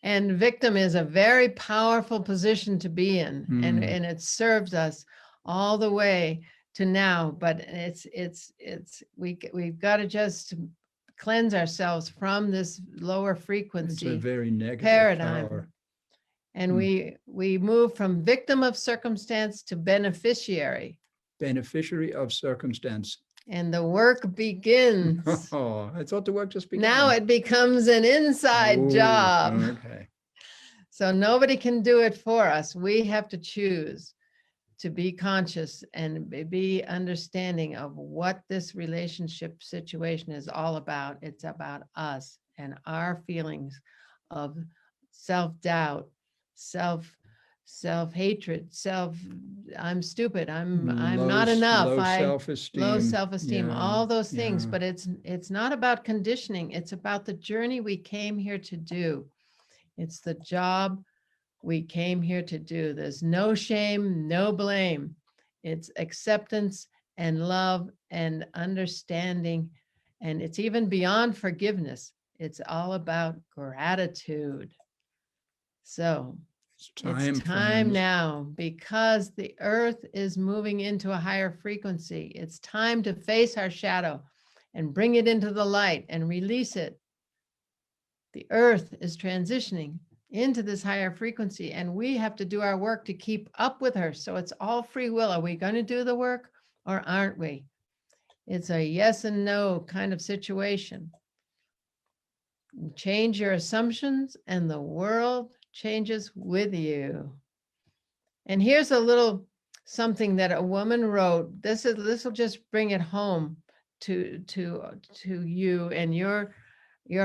And victim is a very powerful position to be in, and Mm. it serves us all the way to now. But we've got to just cleanse ourselves from this lower It's a frequency very negative paradigm. power. And Hmm. we move from victim of circumstance to beneficiary, Beneficiary of circumstance. and the work begins. Oh, I thought the work just began. Now it becomes an inside Oh, job. Okay. So nobody can do it for us. We have to choose to be conscious and be understanding of what this relationship situation is all about. It's about us and our feelings of self-doubt, self-hatred, I'm stupid, I'm not enough. Low I self-esteem. low self-esteem, Yeah, all those things, yeah. but it's not about conditioning. It's about the journey we came here to do. It's the job we came here to do. There's no shame, no blame. It's acceptance and love and understanding. And it's even beyond forgiveness. It's all about gratitude. So It's time, it's time friends. now, because the earth is moving into a higher frequency. It's time to face our shadow and bring it into the light and release it. The earth is transitioning into this higher frequency, and we have to do our work to keep up with her. So it's all free will. Are we going to do the work or aren't we? It's a yes and no kind of situation. Change your assumptions and the world changes with you. And here's a little something that a woman wrote. This will just bring it home to you and your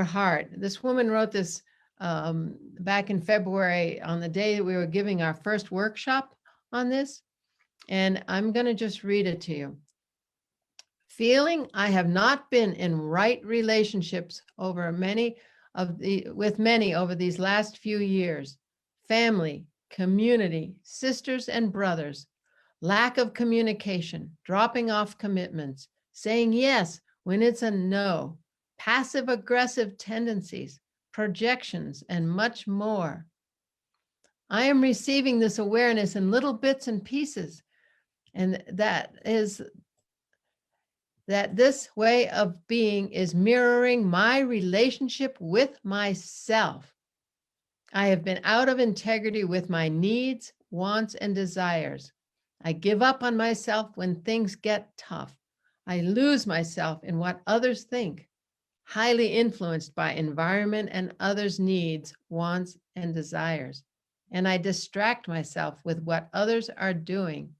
heart. This woman wrote this back in February, on the day that we were giving our first workshop on this. And I'm going to just read it to you. Feeling I have not been in right relationships with many over these last few years. Family, community, sisters and brothers, lack of communication, dropping off commitments, saying yes when it's a no, passive aggressive tendencies, projections, and much more. I am receiving this awareness in little bits and pieces, and that this way of being is mirroring my relationship with myself. I have been out of integrity with my needs, wants, and desires. I give up on myself when things get tough. I lose myself in what others think, highly influenced by environment and others' needs, wants, and desires. And I distract myself with what others are doing.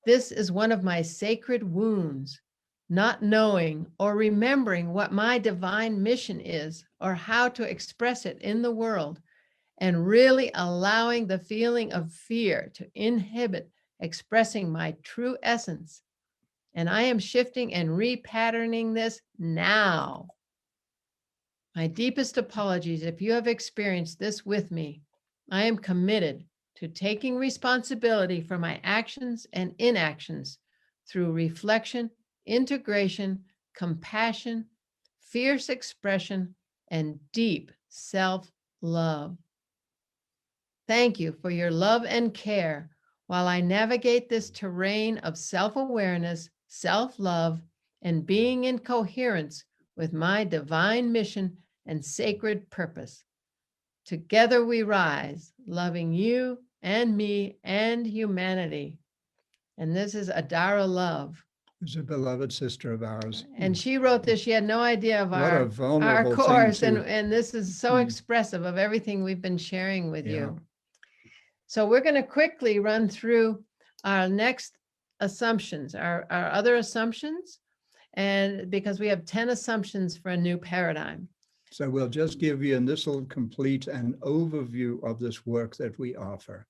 This is one of my sacred wounds, not knowing or remembering what my divine mission is or how to express it in the world, and really allowing the feeling of fear to inhibit expressing my true essence. And I am shifting and repatterning this now. My deepest apologies if you have experienced this with me. I am committed to taking responsibility for my actions and inactions through reflection, integration, compassion, fierce expression, and deep self-love. Thank you for your love and care while I navigate this terrain of self-awareness, self-love, and being in coherence with my divine mission and sacred purpose. Together we rise, loving you and me and humanity. And this is Adara Love. Who's a beloved sister of ours. And she wrote this. She had no idea of What a our vulnerable thing course. to- And this is so Mm. expressive of everything we've been sharing with Yeah. you. So we're going to quickly run through our next assumptions, our other assumptions, and because we have 10 assumptions for a new paradigm. So we'll just give you, and this will complete an overview of this work that we offer.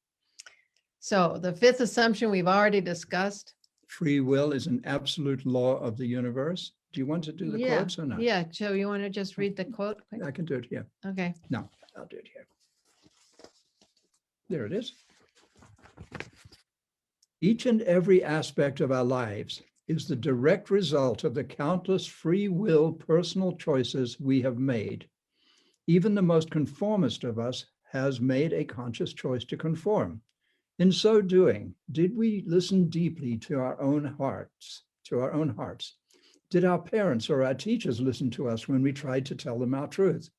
So the fifth assumption we've already discussed. Free will is an absolute law of the universe. Do you want to do the Yeah, quotes or not? yeah. Joe, you want to just read the quote? quick? I can do it here. Okay. No, I'll do it here. There it is. Each and every aspect of our lives is the direct result of the countless free will personal choices we have made. Even the most conformist of us has made a conscious choice to conform. In so doing, did we listen deeply to our own hearts, Did our parents or our teachers listen to us when we tried to tell them our truth?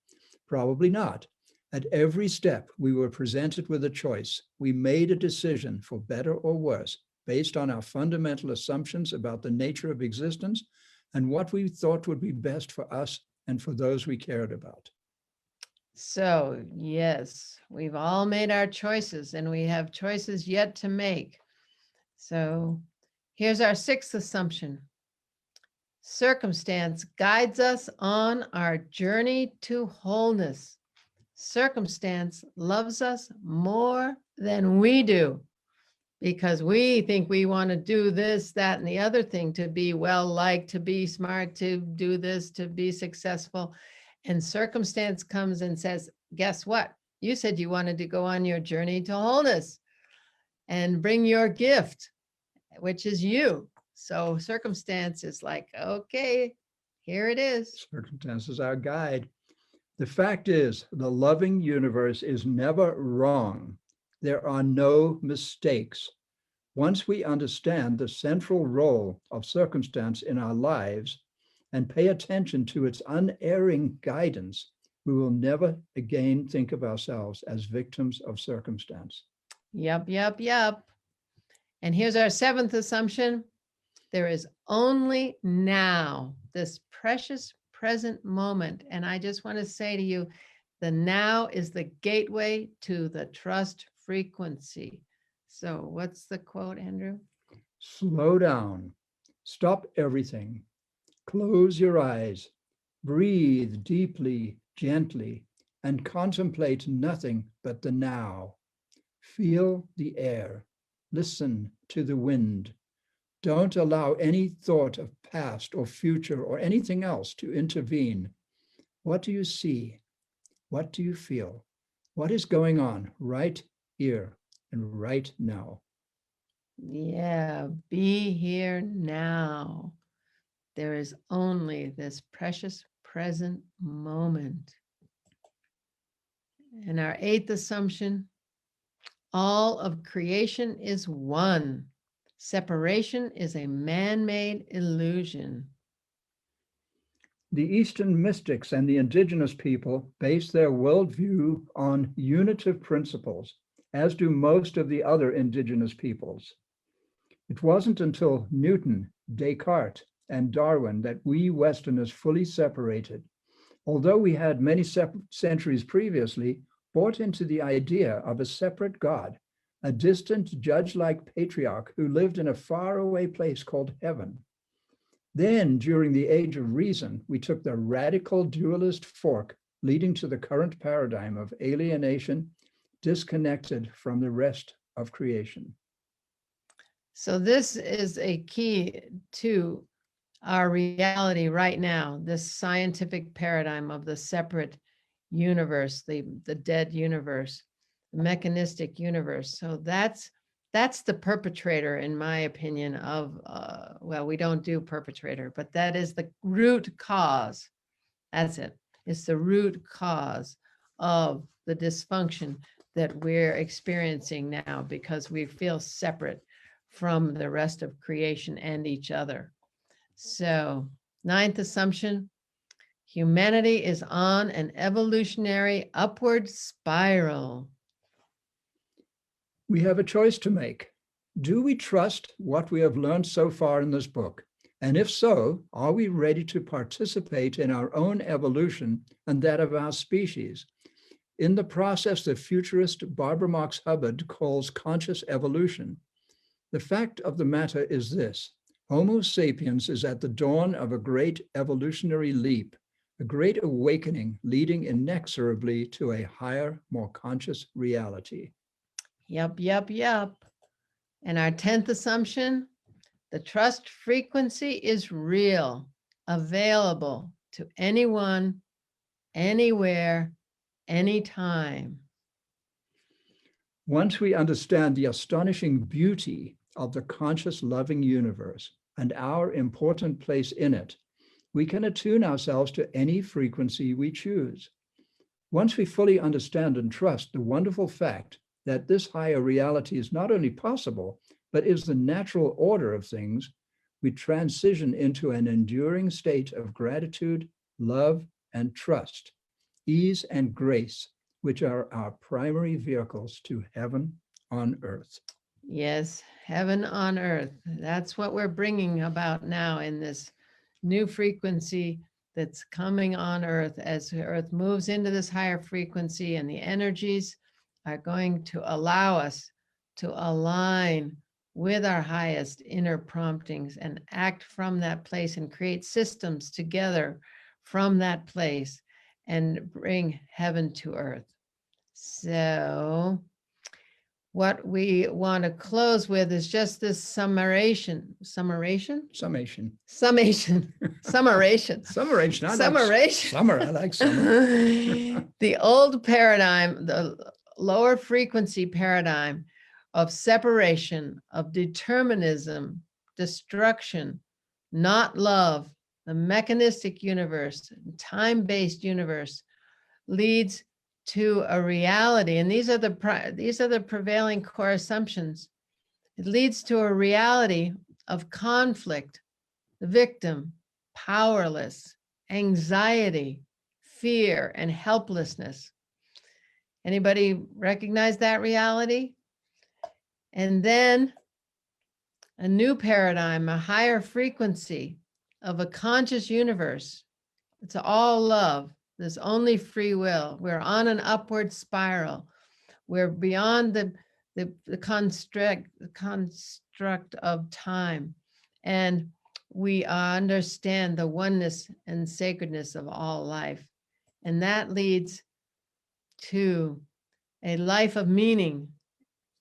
Probably not. At every step, we were presented with a choice. We made a decision for better or worse, based on our fundamental assumptions about the nature of existence and what we thought would be best for us and for those we cared about. So, yes, we've all made our choices and we have choices yet to make. So, here's our sixth assumption. Circumstance guides us on our journey to wholeness. Circumstance loves us more than we do because we think we want to do this, that, and the other thing to be well-liked, to be smart, to do this, to be successful. And circumstance comes and says, guess what? You said you wanted to go on your journey to wholeness and bring your gift, which is you. So circumstance is like, okay, here it is. Circumstance is our guide. The fact is, the loving universe is never wrong. There are no mistakes. Once we understand the central role of circumstance in our lives and pay attention to its unerring guidance, we will never again think of ourselves as victims of circumstance. Yep. And here's our seventh assumption. There is only now, this precious present moment. And I just want to say to you, the now is the gateway to the trust frequency. So what's the quote, Andrew? Slow down, stop everything, close your eyes, breathe deeply, gently, and contemplate nothing but the now. Feel the air, listen to the wind. Don't allow any thought of past or future or anything else to intervene. What do you see? What do you feel? What is going on right here and right now? Yeah, be here now. There is only this precious present moment. And our eighth assumption, all of creation is one. Separation is a man-made illusion. The Eastern mystics and the indigenous people base their worldview on unitive principles, as do most of the other indigenous peoples. It wasn't until Newton, Descartes, and Darwin that we Westerners fully separated, although we had many centuries previously bought into the idea of a separate God, a distant judge-like patriarch who lived in a faraway place called heaven. Then, during the Age of Reason, we took the radical dualist fork leading to the current paradigm of alienation, disconnected from the rest of creation. So this is a key to our reality right now, this scientific paradigm of the separate universe, the dead universe, the mechanistic universe. So that's the perpetrator, in my opinion, of, well, we don't do perpetrator, but that is the root cause. That's it. It's the root cause of the dysfunction that we're experiencing now because we feel separate from the rest of creation and each other. So, ninth assumption, humanity is on an evolutionary upward spiral. We have a choice to make. Do we trust what we have learned so far in this book? And if so, are we ready to participate in our own evolution and that of our species? In the process that futurist Barbara Marx Hubbard calls conscious evolution, the fact of the matter is this: Homo sapiens is at the dawn of a great evolutionary leap, a great awakening leading inexorably to a higher, more conscious reality. Yep. And our 10th assumption, the trust frequency is real. available to anyone, anywhere, anytime. Once we understand the astonishing beauty of the conscious loving universe and our important place in it, we can attune ourselves to any frequency we choose. Once we fully understand and trust the wonderful fact that this higher reality is not only possible, but is the natural order of things, we transition into an enduring state of gratitude, love, and trust, ease and grace, which are our primary vehicles to heaven on earth. Yes, heaven on earth. That's what we're bringing about now in this new frequency that's coming on earth as the earth moves into this higher frequency, and the energies are going to allow us to align with our highest inner promptings and act from that place and create systems together from that place and bring heaven to earth. So what we want to close with is just this summation. Summation. Summation. Summaration. Summation. Summer. I like summer. The old paradigm, the lower frequency paradigm of separation, of determinism, destruction, not love, the mechanistic universe, time-based universe, leads to a reality, and these are the prevailing core assumptions. It leads to a reality of conflict, the victim, powerless, anxiety, fear, and helplessness. Anybody recognize that reality? And then a new paradigm, a higher frequency of a conscious universe. It's all love. There's only free will. We're on an upward spiral. We're beyond the construct of time. And we understand the oneness and sacredness of all life. And that leads to a life of meaning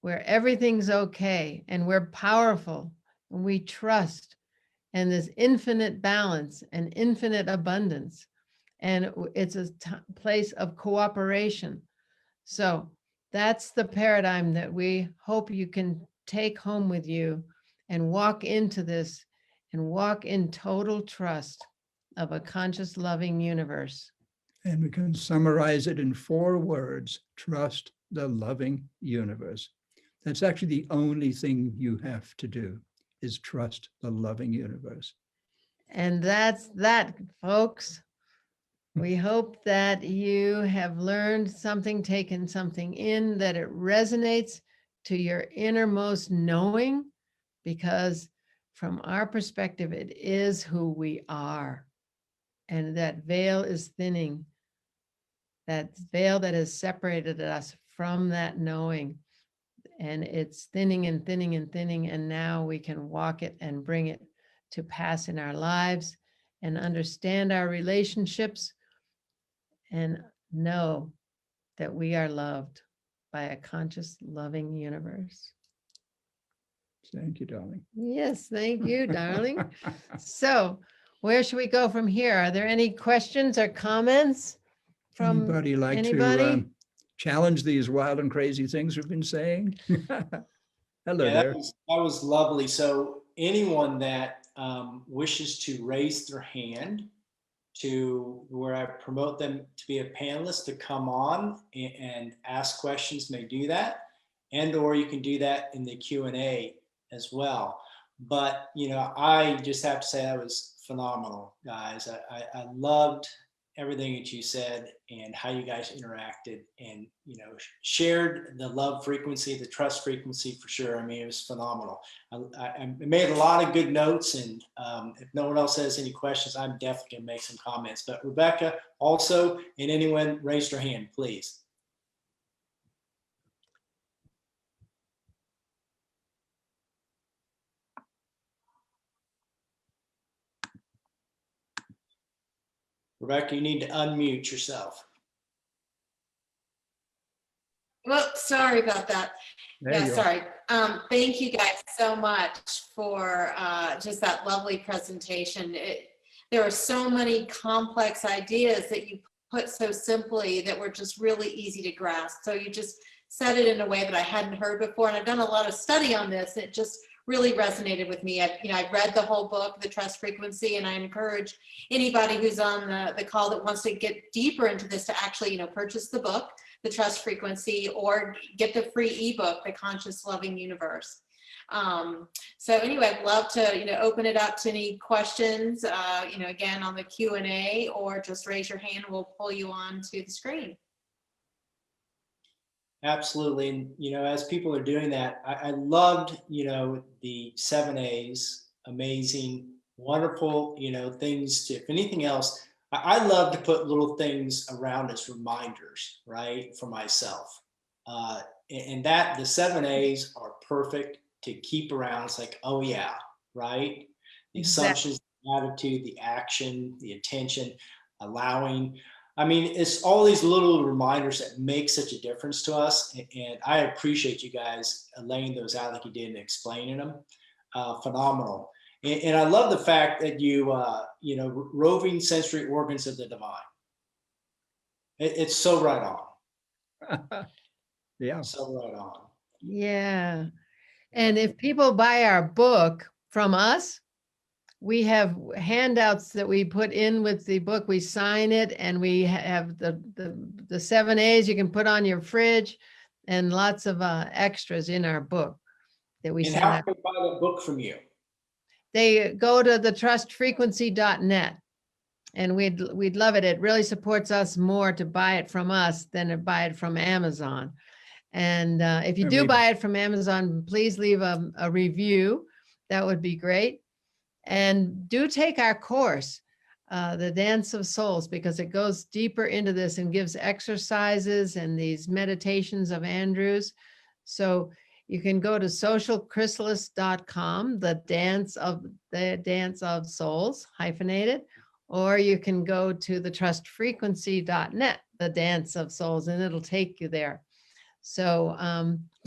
where everything's okay and we're powerful and we trust, and there's infinite balance and infinite abundance. And it's a place of cooperation. So that's the paradigm that we hope you can take home with you and walk into this and walk in total trust of a conscious, loving universe. And we can summarize it in 4 words: trust the loving universe. That's actually the only thing you have to do, is trust the loving universe. And that's that, folks. We hope that you have learned something, taken something in, that it resonates to your innermost knowing, because from our perspective, it is who we are. And that veil is thinning, that veil that has separated us from that knowing. And it's thinning and thinning and thinning. And now we can walk it and bring it to pass in our lives and understand our relationships and know that we are loved by a conscious, loving universe. Thank you, darling. Yes, thank you, darling. So where should we go from here? Are there any questions or comments from Anybody like anybody? to challenge these wild and crazy things we've been saying? Hello Yeah, there. that was lovely. So anyone that wishes to raise their hand to where I promote them to be a panelist to come on and ask questions may do that, and or you can do that in the Q&A as well. But I just have to say that was phenomenal, guys. I loved everything that you said and how you guys interacted and shared the love frequency, the trust frequency, for sure. I mean, it was phenomenal. I made a lot of good notes, and if no one else has any questions, I'm definitely gonna make some comments. But Rebecca also, and anyone raise their hand, please. Rebecca, you need to unmute yourself. Well, sorry about that. There Yeah, you are. sorry. Thank you guys so much for just that lovely presentation. there are so many complex ideas that you put so simply that were just really easy to grasp. So you just said it in a way that I hadn't heard before. And I've done a lot of study on this. It just really resonated with me. I've read the whole book, The Trust Frequency, and I encourage anybody who's on the call that wants to get deeper into this to actually, purchase the book, The Trust Frequency, or get the free ebook, The Conscious Loving Universe. So anyway, I'd love to, open it up to any questions, again, on the Q&A, or just raise your hand and we'll pull you on to the screen. Absolutely. And, as people are doing that, I loved, the 7 A's, amazing, wonderful, things to, if anything else, I love to put little things around as reminders, right, for myself. And that the 7 A's are perfect to keep around. It's like, oh yeah, right? The assumptions, the attitude, the action, the attention, allowing. I mean, it's all these little reminders that make such a difference to us. And I appreciate you guys laying those out like you did and explaining them. Phenomenal. And I love the fact that you, roving sensory organs of the divine. It's so right on. Yeah. So right on. Yeah. And if people buy our book from us, we have handouts that we put in with the book. We sign it, and we have the 7 A's you can put on your fridge, and lots of extras in our book that we And send how out. can we buy the book from you? They go to thetrustfrequency.net, and we'd love it. It really supports us more to buy it from us than to buy it from Amazon. And if you And do we- buy it from Amazon, please leave a review. That would be great. And do take our course, The Dance of Souls, because it goes deeper into this and gives exercises and these meditations of Andrew's. So you can go to socialchrysalis.com, the dance of souls, hyphenated, or you can go to thetrustfrequency.net, the dance of souls, and it'll take you there. So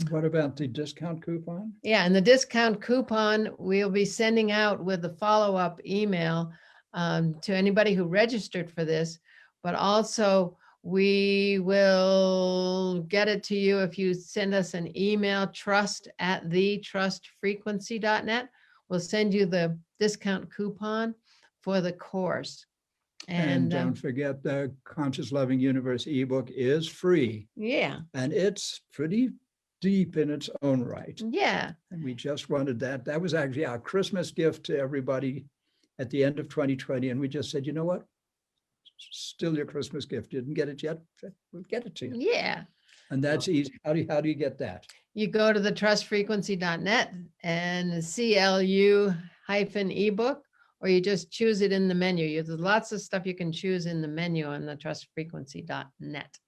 What about the discount coupon? yeah, and the discount coupon we'll be sending out with the follow-up email to anybody who registered for this, but also we will get it to you if you send us an email, trust@thetrustfrequency.net. We'll send you the discount coupon for the course. And don't forget, the Conscious Loving Universe ebook is free, yeah, and it's pretty deep in its own right. yeah, And we just wanted that. That was actually our Christmas gift to everybody at the end of 2020. And we just said, you know what? Still your Christmas gift. You didn't get it yet? We'll get it to you. yeah. And that's easy. How do you get that? You go to thetrustfrequency.net and CLU-ebook, or you just choose it in the menu. There's lots of stuff you can choose in the menu on thetrustfrequency.net.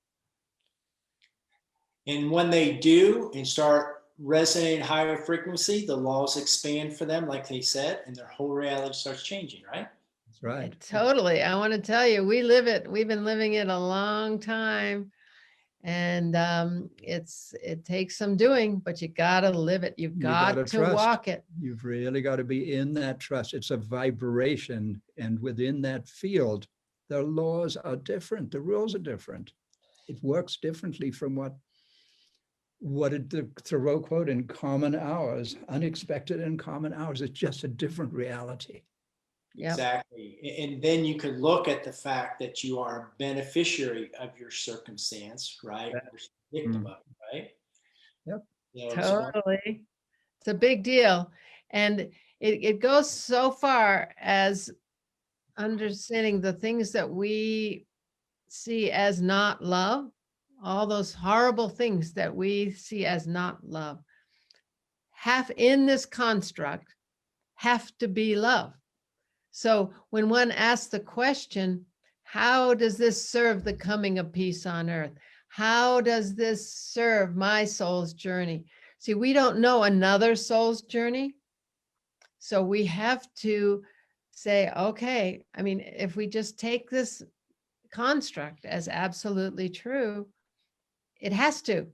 And when they do and start resonating higher frequency, the laws expand for them, like they said, and their whole reality starts changing, right? That's right. Totally. I want to tell you, we live it. We've been living it a long time. And it takes some doing, but you got to live it. You've got gotta to trust. walk it. You've really got to be in that trust. It's a vibration. And within that field, the laws are different. The rules are different. It works differently from what the Thoreau quote, in common hours, unexpected and common hours. It's just a different reality. Yep. Exactly. And then you could look at the fact that you are a beneficiary of your circumstance, right? Versus a victim of it, right? Yep. Totally. It's a big deal. And it goes so far as understanding the things that we see as not love, all those horrible things that we see as not love, have in this construct have to be love. So when one asks the question, how does this serve the coming of peace on earth? How does this serve my soul's journey? See, we don't know another soul's journey. So we have to say, okay, I mean, if we just take this construct as absolutely true, it has to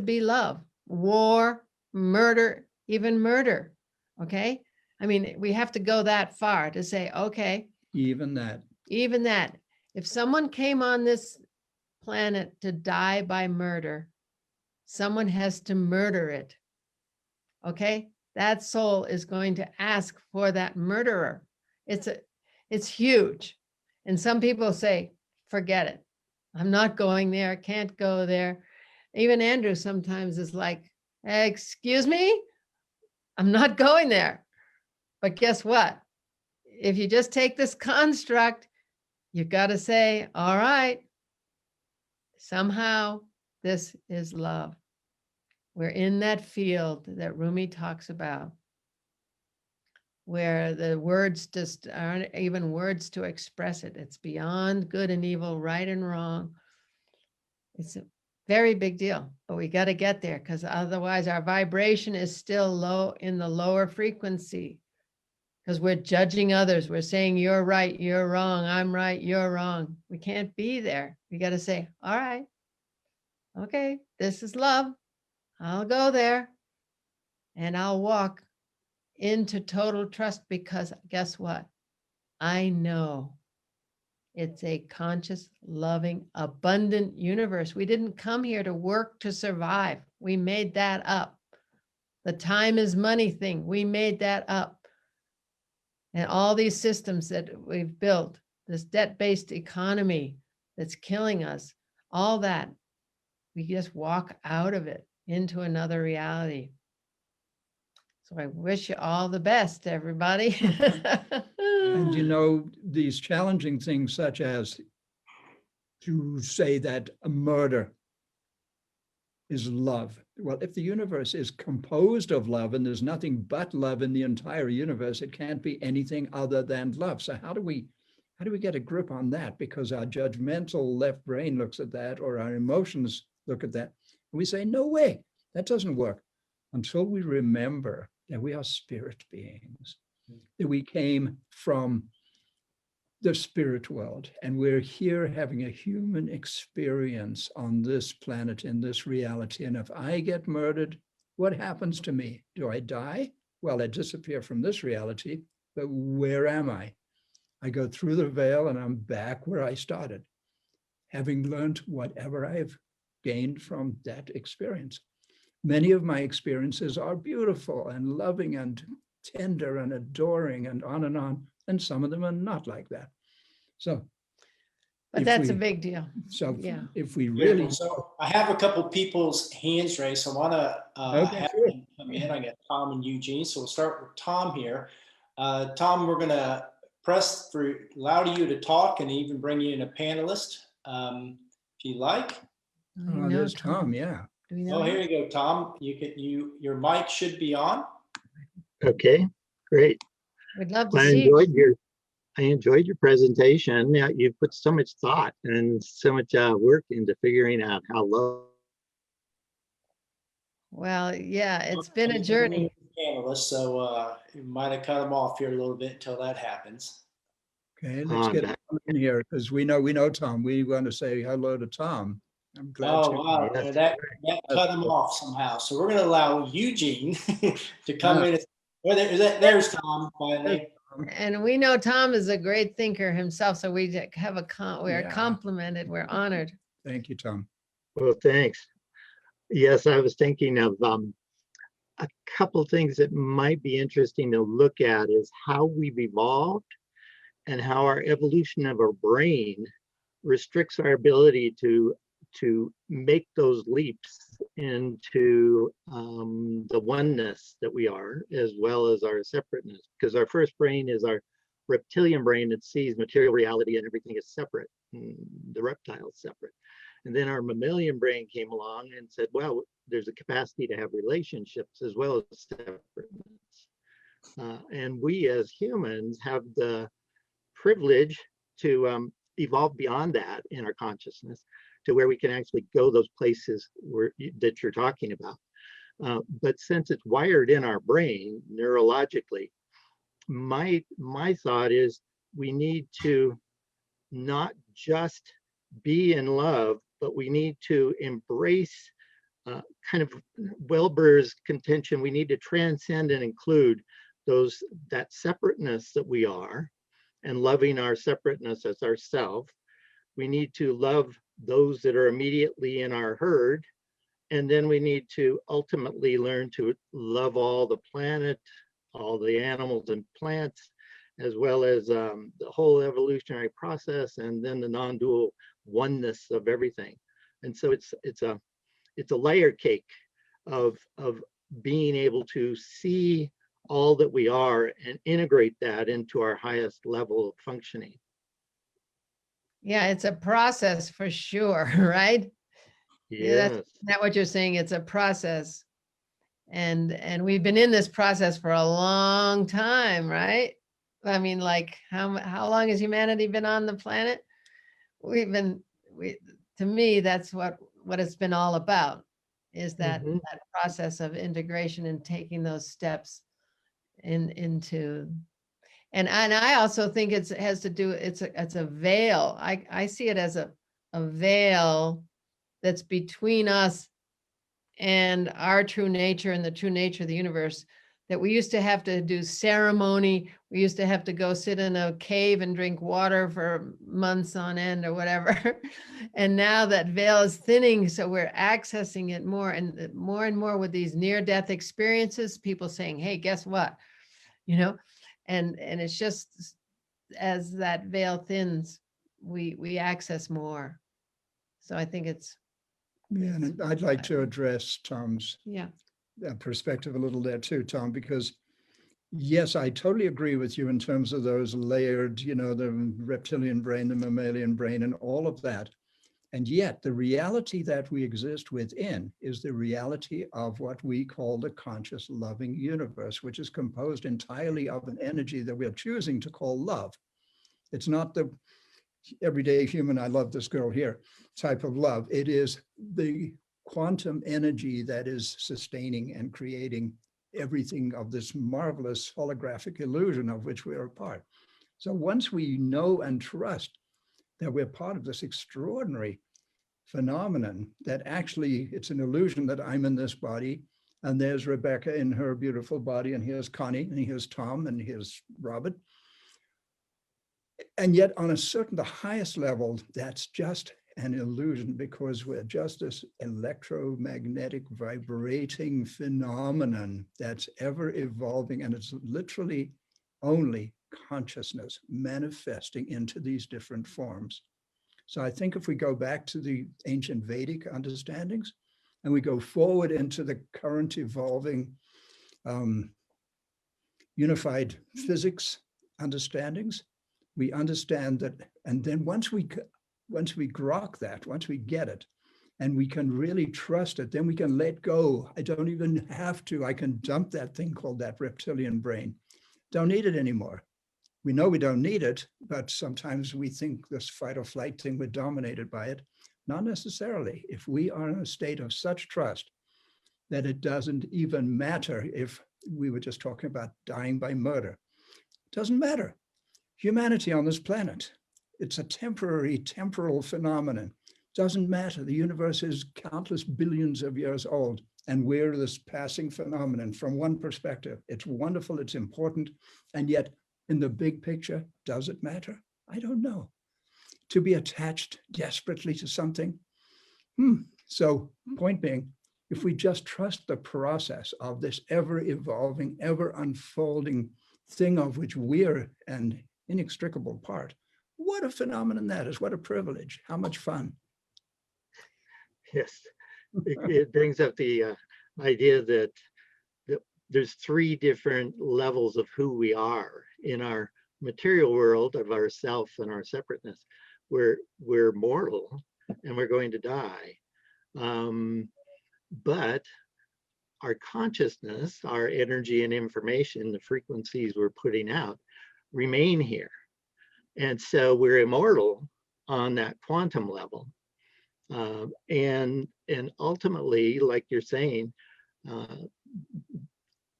be love, war, murder, even murder. Okay. I mean, we have to go that far to say, okay, Even that. even that, if someone came on this planet to die by murder, someone has to murder it. Okay, that soul is going to ask for that murderer. It's huge. And some people say, forget it. I'm not going there. Can't go there. Even Andrew sometimes is like, excuse me, I'm not going there. But guess what? If you just take this construct, you've got to say, all right, somehow this is love. We're in that field that Rumi talks about, where the words just aren't even words to express it. It's beyond good and evil, right and wrong. It's a very big deal, but we got to get there, because otherwise our vibration is still low in the lower frequency, because we're judging others. We're saying, you're right, you're wrong, I'm right, you're wrong. We can't be there. We got to say, all right, okay, this is love. I'll go there and I'll walk into total trust, because guess what? I know it's a conscious, loving, abundant universe. We didn't come here to work to survive. We made that up. The time is money thing, we made that up. And all these systems that we've built, this debt-based economy that's killing us, all that, we just walk out of it into another reality. So I wish you all the best, everybody. And you know, these challenging things, such as to say that a murder is love. Well, if the universe is composed of love and there's nothing but love in the entire universe, it can't be anything other than love. So how do we get a grip on that? Because our judgmental left brain looks at that, or our emotions look at that, and we say, no way, that doesn't work, until we remember that we are spirit beings, that we came from the spirit world, and we're here having a human experience on this planet, in this reality. And if I get murdered, what happens to me? Do I die? Well, I disappear from this reality, but where am I? I go through the veil and I'm back where I started, having learned whatever I've gained from that experience. Many of my experiences are beautiful and loving and tender and adoring and on, and some of them are not like that. So, But if that's a we- big deal. So Yeah. if we really, So I have a couple people's hands raised. So I want to Okay, have sure. them come in. I got Tom and Eugene. So we'll start with Tom here. Tom, we're going to allow you to talk and even bring you in a panelist if you like. We oh, know there's Tom, yeah. Do we know Oh, him? here you go, Tom. Your mic should be on. Okay, great. We'd love to I see. enjoyed your presentation. Yeah, you put so much thought and so much work into figuring out how low. Well, yeah, it's been a journey. Panelist, so you might have cut them off here a little bit until that happens. Okay, let's get back. Tom in here, because we know Tom. We want to say hello to Tom. I'm glad Oh, to. wow. Yes. That cut them off somehow. So we're going to allow Eugene to come in. Well, there's Tom finally. And we know Tom is a great thinker himself, so we have we're Yeah. complimented, we're honored. Thank you, Tom. Well, thanks. Yes, I was thinking of a couple things that might be interesting to look at is how we've evolved and how our evolution of our brain restricts our ability to make those leaps into the oneness that we are, as well as our separateness. Because our first brain is our reptilian brain that sees material reality and everything is separate. The reptile is separate. And then our mammalian brain came along and said, well, there's a capacity to have relationships as well as separateness. And we as humans have the privilege to evolve beyond that in our consciousness, to where we can actually go those places that you're talking about. But since it's wired in our brain neurologically, my thought is we need to not just be in love, but we need to embrace kind of Welber's contention. We need to transcend and include that separateness that we are, and loving our separateness as ourself. We need to love those that are immediately in our herd. And then we need to ultimately learn to love all the planet, all the animals and plants, as well as the whole evolutionary process, and then the non-dual oneness of everything. And so it's a layer cake of being able to see all that we are and integrate that into our highest level of functioning. Yeah, it's a process for sure, right? Yeah, Yes. that's what you're saying. It's a process. And we've been in this process for a long time, right? I mean, like how long has humanity been on the planet? To me, that's what it's been all about, is that Mhm. that process of integration and taking those steps into. And I also think it has to do, it's a veil. I see it as a veil that's between us and our true nature and the true nature of the universe, that we used to have to do ceremony. We used to have to go sit in a cave and drink water for months on end or whatever. And now that veil is thinning, so we're accessing it more and more with these near-death experiences, people saying, hey, guess what? You know, and it's just as that veil thins, we access more. So I think it's, Yeah, and I'd like to address Tom's yeah. perspective a little there too, Tom, because yes, I totally agree with you in terms of those layered, the reptilian brain, the mammalian brain, and all of that. And yet the reality that we exist within is the reality of what we call the conscious loving universe, which is composed entirely of an energy that we're choosing to call love. It's not the everyday human, I love this girl here type of love. It is the quantum energy that is sustaining and creating everything of this marvelous holographic illusion of which we are a part. So once we know and trust that we're part of this extraordinary phenomenon, that actually it's an illusion that I'm in this body, and there's Rebecca in her beautiful body, and here's Connie, and here's Tom, and here's Robert. And yet on the highest level, that's just an illusion, because we're just this electromagnetic vibrating phenomenon that's ever evolving, and it's literally only consciousness manifesting into these different forms. So I think if we go back to the ancient Vedic understandings and we go forward into the current evolving unified physics understandings, we understand that. And then once we grok that, once we get it, and we can really trust it, then we can let go. I don't even have to, I can dump that thing called that reptilian brain. Don't need it anymore. We know we don't need it, but sometimes we think this fight or flight thing, we're dominated by it. Not necessarily. If we are in a state of such trust that it doesn't even matter if we were just talking about dying by murder, it doesn't matter. Humanity on this planet, it's a temporary, temporal phenomenon. Doesn't matter. The universe is countless billions of years old, and we're this passing phenomenon from one perspective. It's wonderful, it's important, and yet in the big picture, does it matter? I don't know. To be attached desperately to something. So point being, if we just trust the process of this ever evolving, ever unfolding thing of which we're an inextricable part, what a phenomenon that is. What a privilege. How much fun. Yes, it brings up the idea that there's three different levels of who we are in our material world of ourself and our separateness. We're mortal and we're going to die. But our consciousness, our energy and information, the frequencies we're putting out remain here. And so we're immortal on that quantum level. And ultimately, like you're saying,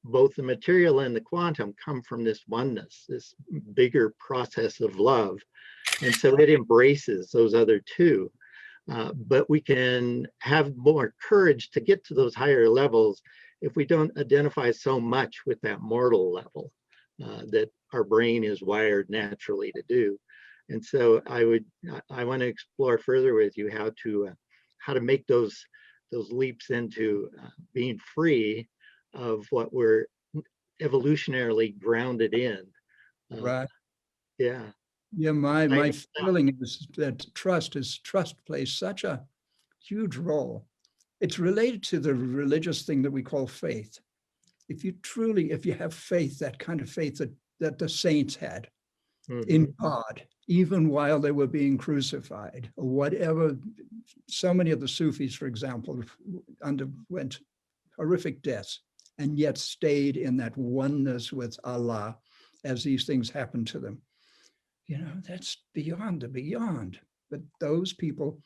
both the material and the quantum come from this oneness, this bigger process of love. And so it embraces those other two. But we can have more courage to get to those higher levels if we don't identify so much with that mortal level that our brain is wired naturally to do. And so I want to explore further with you how to make those leaps into being free of what we're evolutionarily grounded in. Right. Yeah. Yeah, my I- feeling is that trust plays such a huge role. It's related to the religious thing that we call faith. If you have faith, that kind of faith that the saints had in God, even while they were being crucified, or whatever. So many of the Sufis, for example, underwent horrific deaths and yet stayed in that oneness with Allah as these things happened to them. You know, that's beyond the beyond. But those people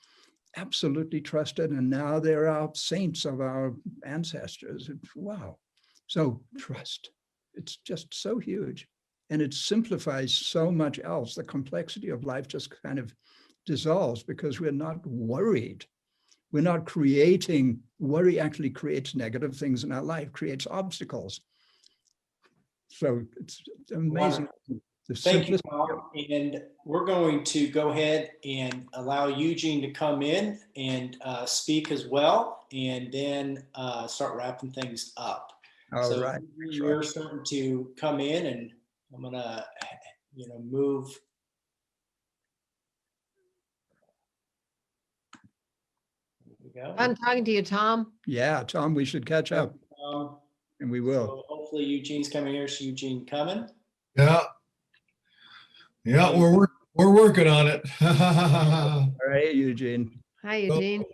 absolutely trusted, and now they're our saints of our ancestors. Wow. So trust, it's just so huge. And it simplifies so much else. The complexity of life just kind of dissolves because we're not worried. We're not creating, worry actually creates negative things in our life, creates obstacles. So it's amazing. The Thank you, simplicity. Tom. And we're going to go ahead and allow Eugene to come in and speak as well, and then start wrapping things up. All So right. you're starting to come in, and I'm gonna, move. There we go. I'm talking to you, Tom. Yeah, Tom, we should catch up, and we will. So hopefully Eugene's coming here. So Eugene coming. Yeah. Yeah, we're working on it. All right, Eugene. Hi, Eugene.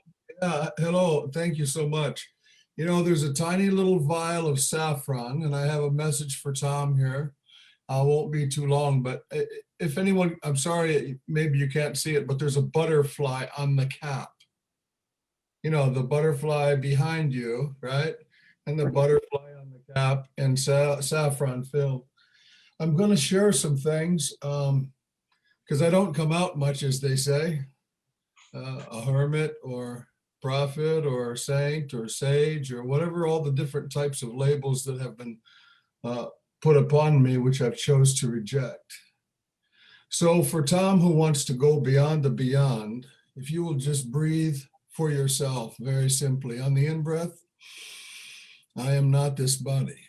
Yeah, hello. Thank you so much. You know, there's a tiny little vial of saffron, and I have a message for Tom here. I won't be too long, but if anyone, I'm sorry, maybe you can't see it, but there's a butterfly on the cap. You know, the butterfly behind you, right? And the butterfly on the cap and saffron filled. I'm going to share some things because I don't come out much, as they say, a hermit or prophet or saint or sage or whatever, all the different types of labels that have been put upon me, which I've chose to reject. So for Tom, who wants to go beyond the beyond, if you will just breathe for yourself very simply. On the in-breath, I am not this body.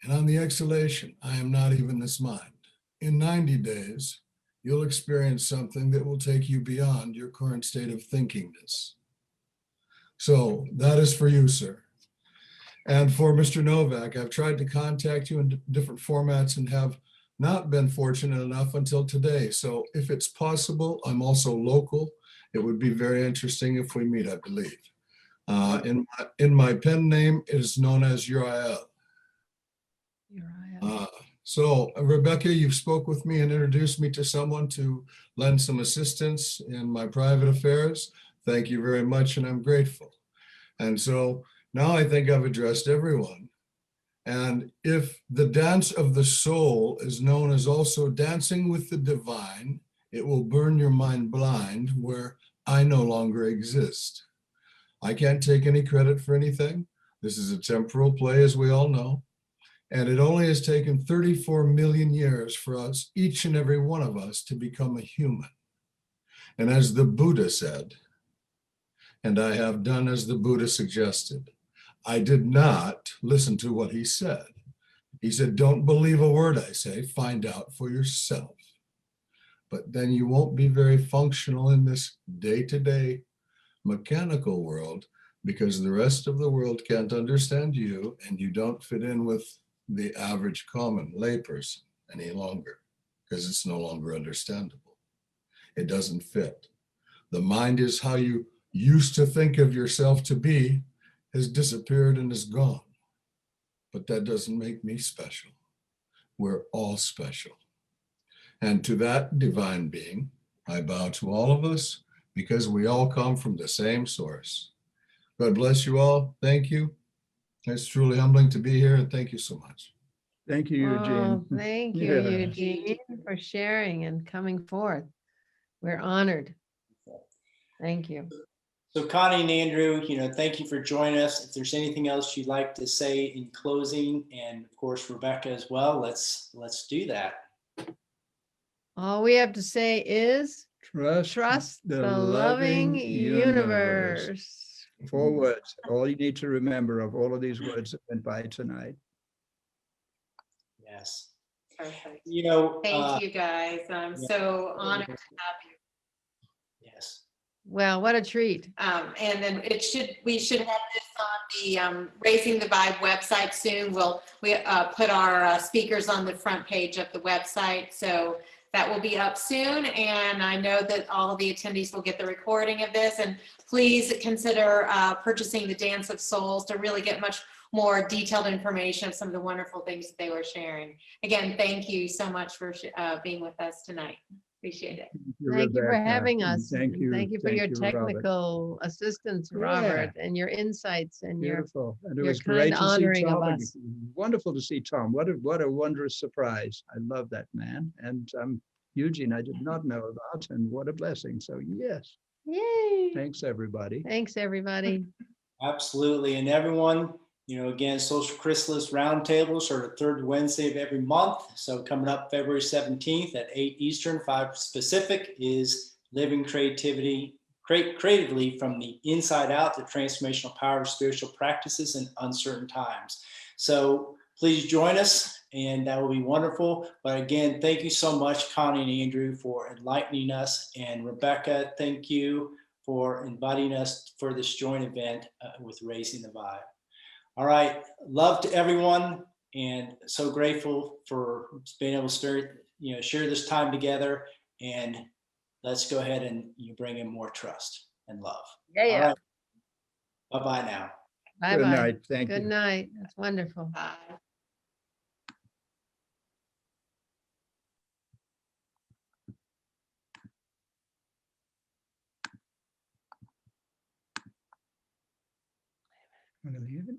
And on the exhalation, I am not even this mind. In 90 days, you'll experience something that will take you beyond your current state of thinkingness. So that is for you, sir. And for Mr. Novak, I've tried to contact you in different formats and have not been fortunate enough until today. So if it's possible, I'm also local. It would be very interesting if we meet, I believe. In my pen name, it is known as Uriel. So Rebecca, you've spoke with me and introduced me to someone to lend some assistance in my private affairs. Thank you very much, and I'm grateful. And so now I think I've addressed everyone. And if the dance of the soul is known as also dancing with the divine, it will burn your mind blind where I no longer exist. I can't take any credit for anything. This is a temporal play, as we all know. And it only has taken 34 million years for us, each and every one of us, to become a human. And as the Buddha said, and I have done as the Buddha suggested, I did not listen to what he said. He said, don't believe a word I say, find out for yourself. But then you won't be very functional in this day-to-day mechanical world because the rest of the world can't understand you and you don't fit in with the average common layperson any longer because it's no longer understandable. It doesn't fit. The mind is how you used to think of yourself to be has disappeared and is gone. But that doesn't make me special. We're all special. And to that divine being, I bow to all of us because we all come from the same source. God bless you all. Thank you. It's truly humbling to be here, and thank you so much. Thank you, Eugene. Oh, thank you, Yeah. Eugene, for sharing and coming forth. We're honored. Thank you. So Connie and Andrew, thank you for joining us. If there's anything else you'd like to say in closing, and of course, Rebecca as well, let's do that. All we have to say is Trust the loving universe. 4 words. All you need to remember of all of these words that went by tonight. Perfect. Yes. Thank you, guys. I'm so honored to have you. Yes. Well, what a treat. And then we should have this on the Raising the Vibe website soon. We put our speakers on the front page of the website. So that will be up soon. And I know that all of the attendees will get the recording of this. And please consider purchasing the Dance of Souls to really get much more detailed information of some of the wonderful things that they were sharing. Again, thank you so much for being with us tonight. Appreciate it. Thank you for Rebecca, having and us. Thank and you. Thank you for your Robert. technical assistance, Robert, and your insights and your Beautiful. And it your was kind great to see honoring of Tom. and us. Wonderful to see Tom. What a wondrous surprise. I love that man. And Eugene, I did not know about, and what a blessing. So yes, Yay. thanks everybody. Thanks, everybody. Absolutely. And everyone, again, Social Chrysalis Roundtables are the third Wednesday of every month. So coming up February 17th at 8 Eastern, 5 Pacific is Living Creatively from the Inside Out, the Transformational Power of Spiritual Practices in Uncertain Times. So please join us, and that will be wonderful. But again, thank you so much, Connie and Andrew, for enlightening us. And Rebecca, thank you for inviting us for this joint event with Raising the Vibe. All right, love to everyone, and so grateful for being able to share this time together. And let's go ahead and bring in more trust and love. Yeah. All right, bye-bye now. Bye-bye. Good night. Thank you. Good night. That's wonderful. Bye. Want to leave it?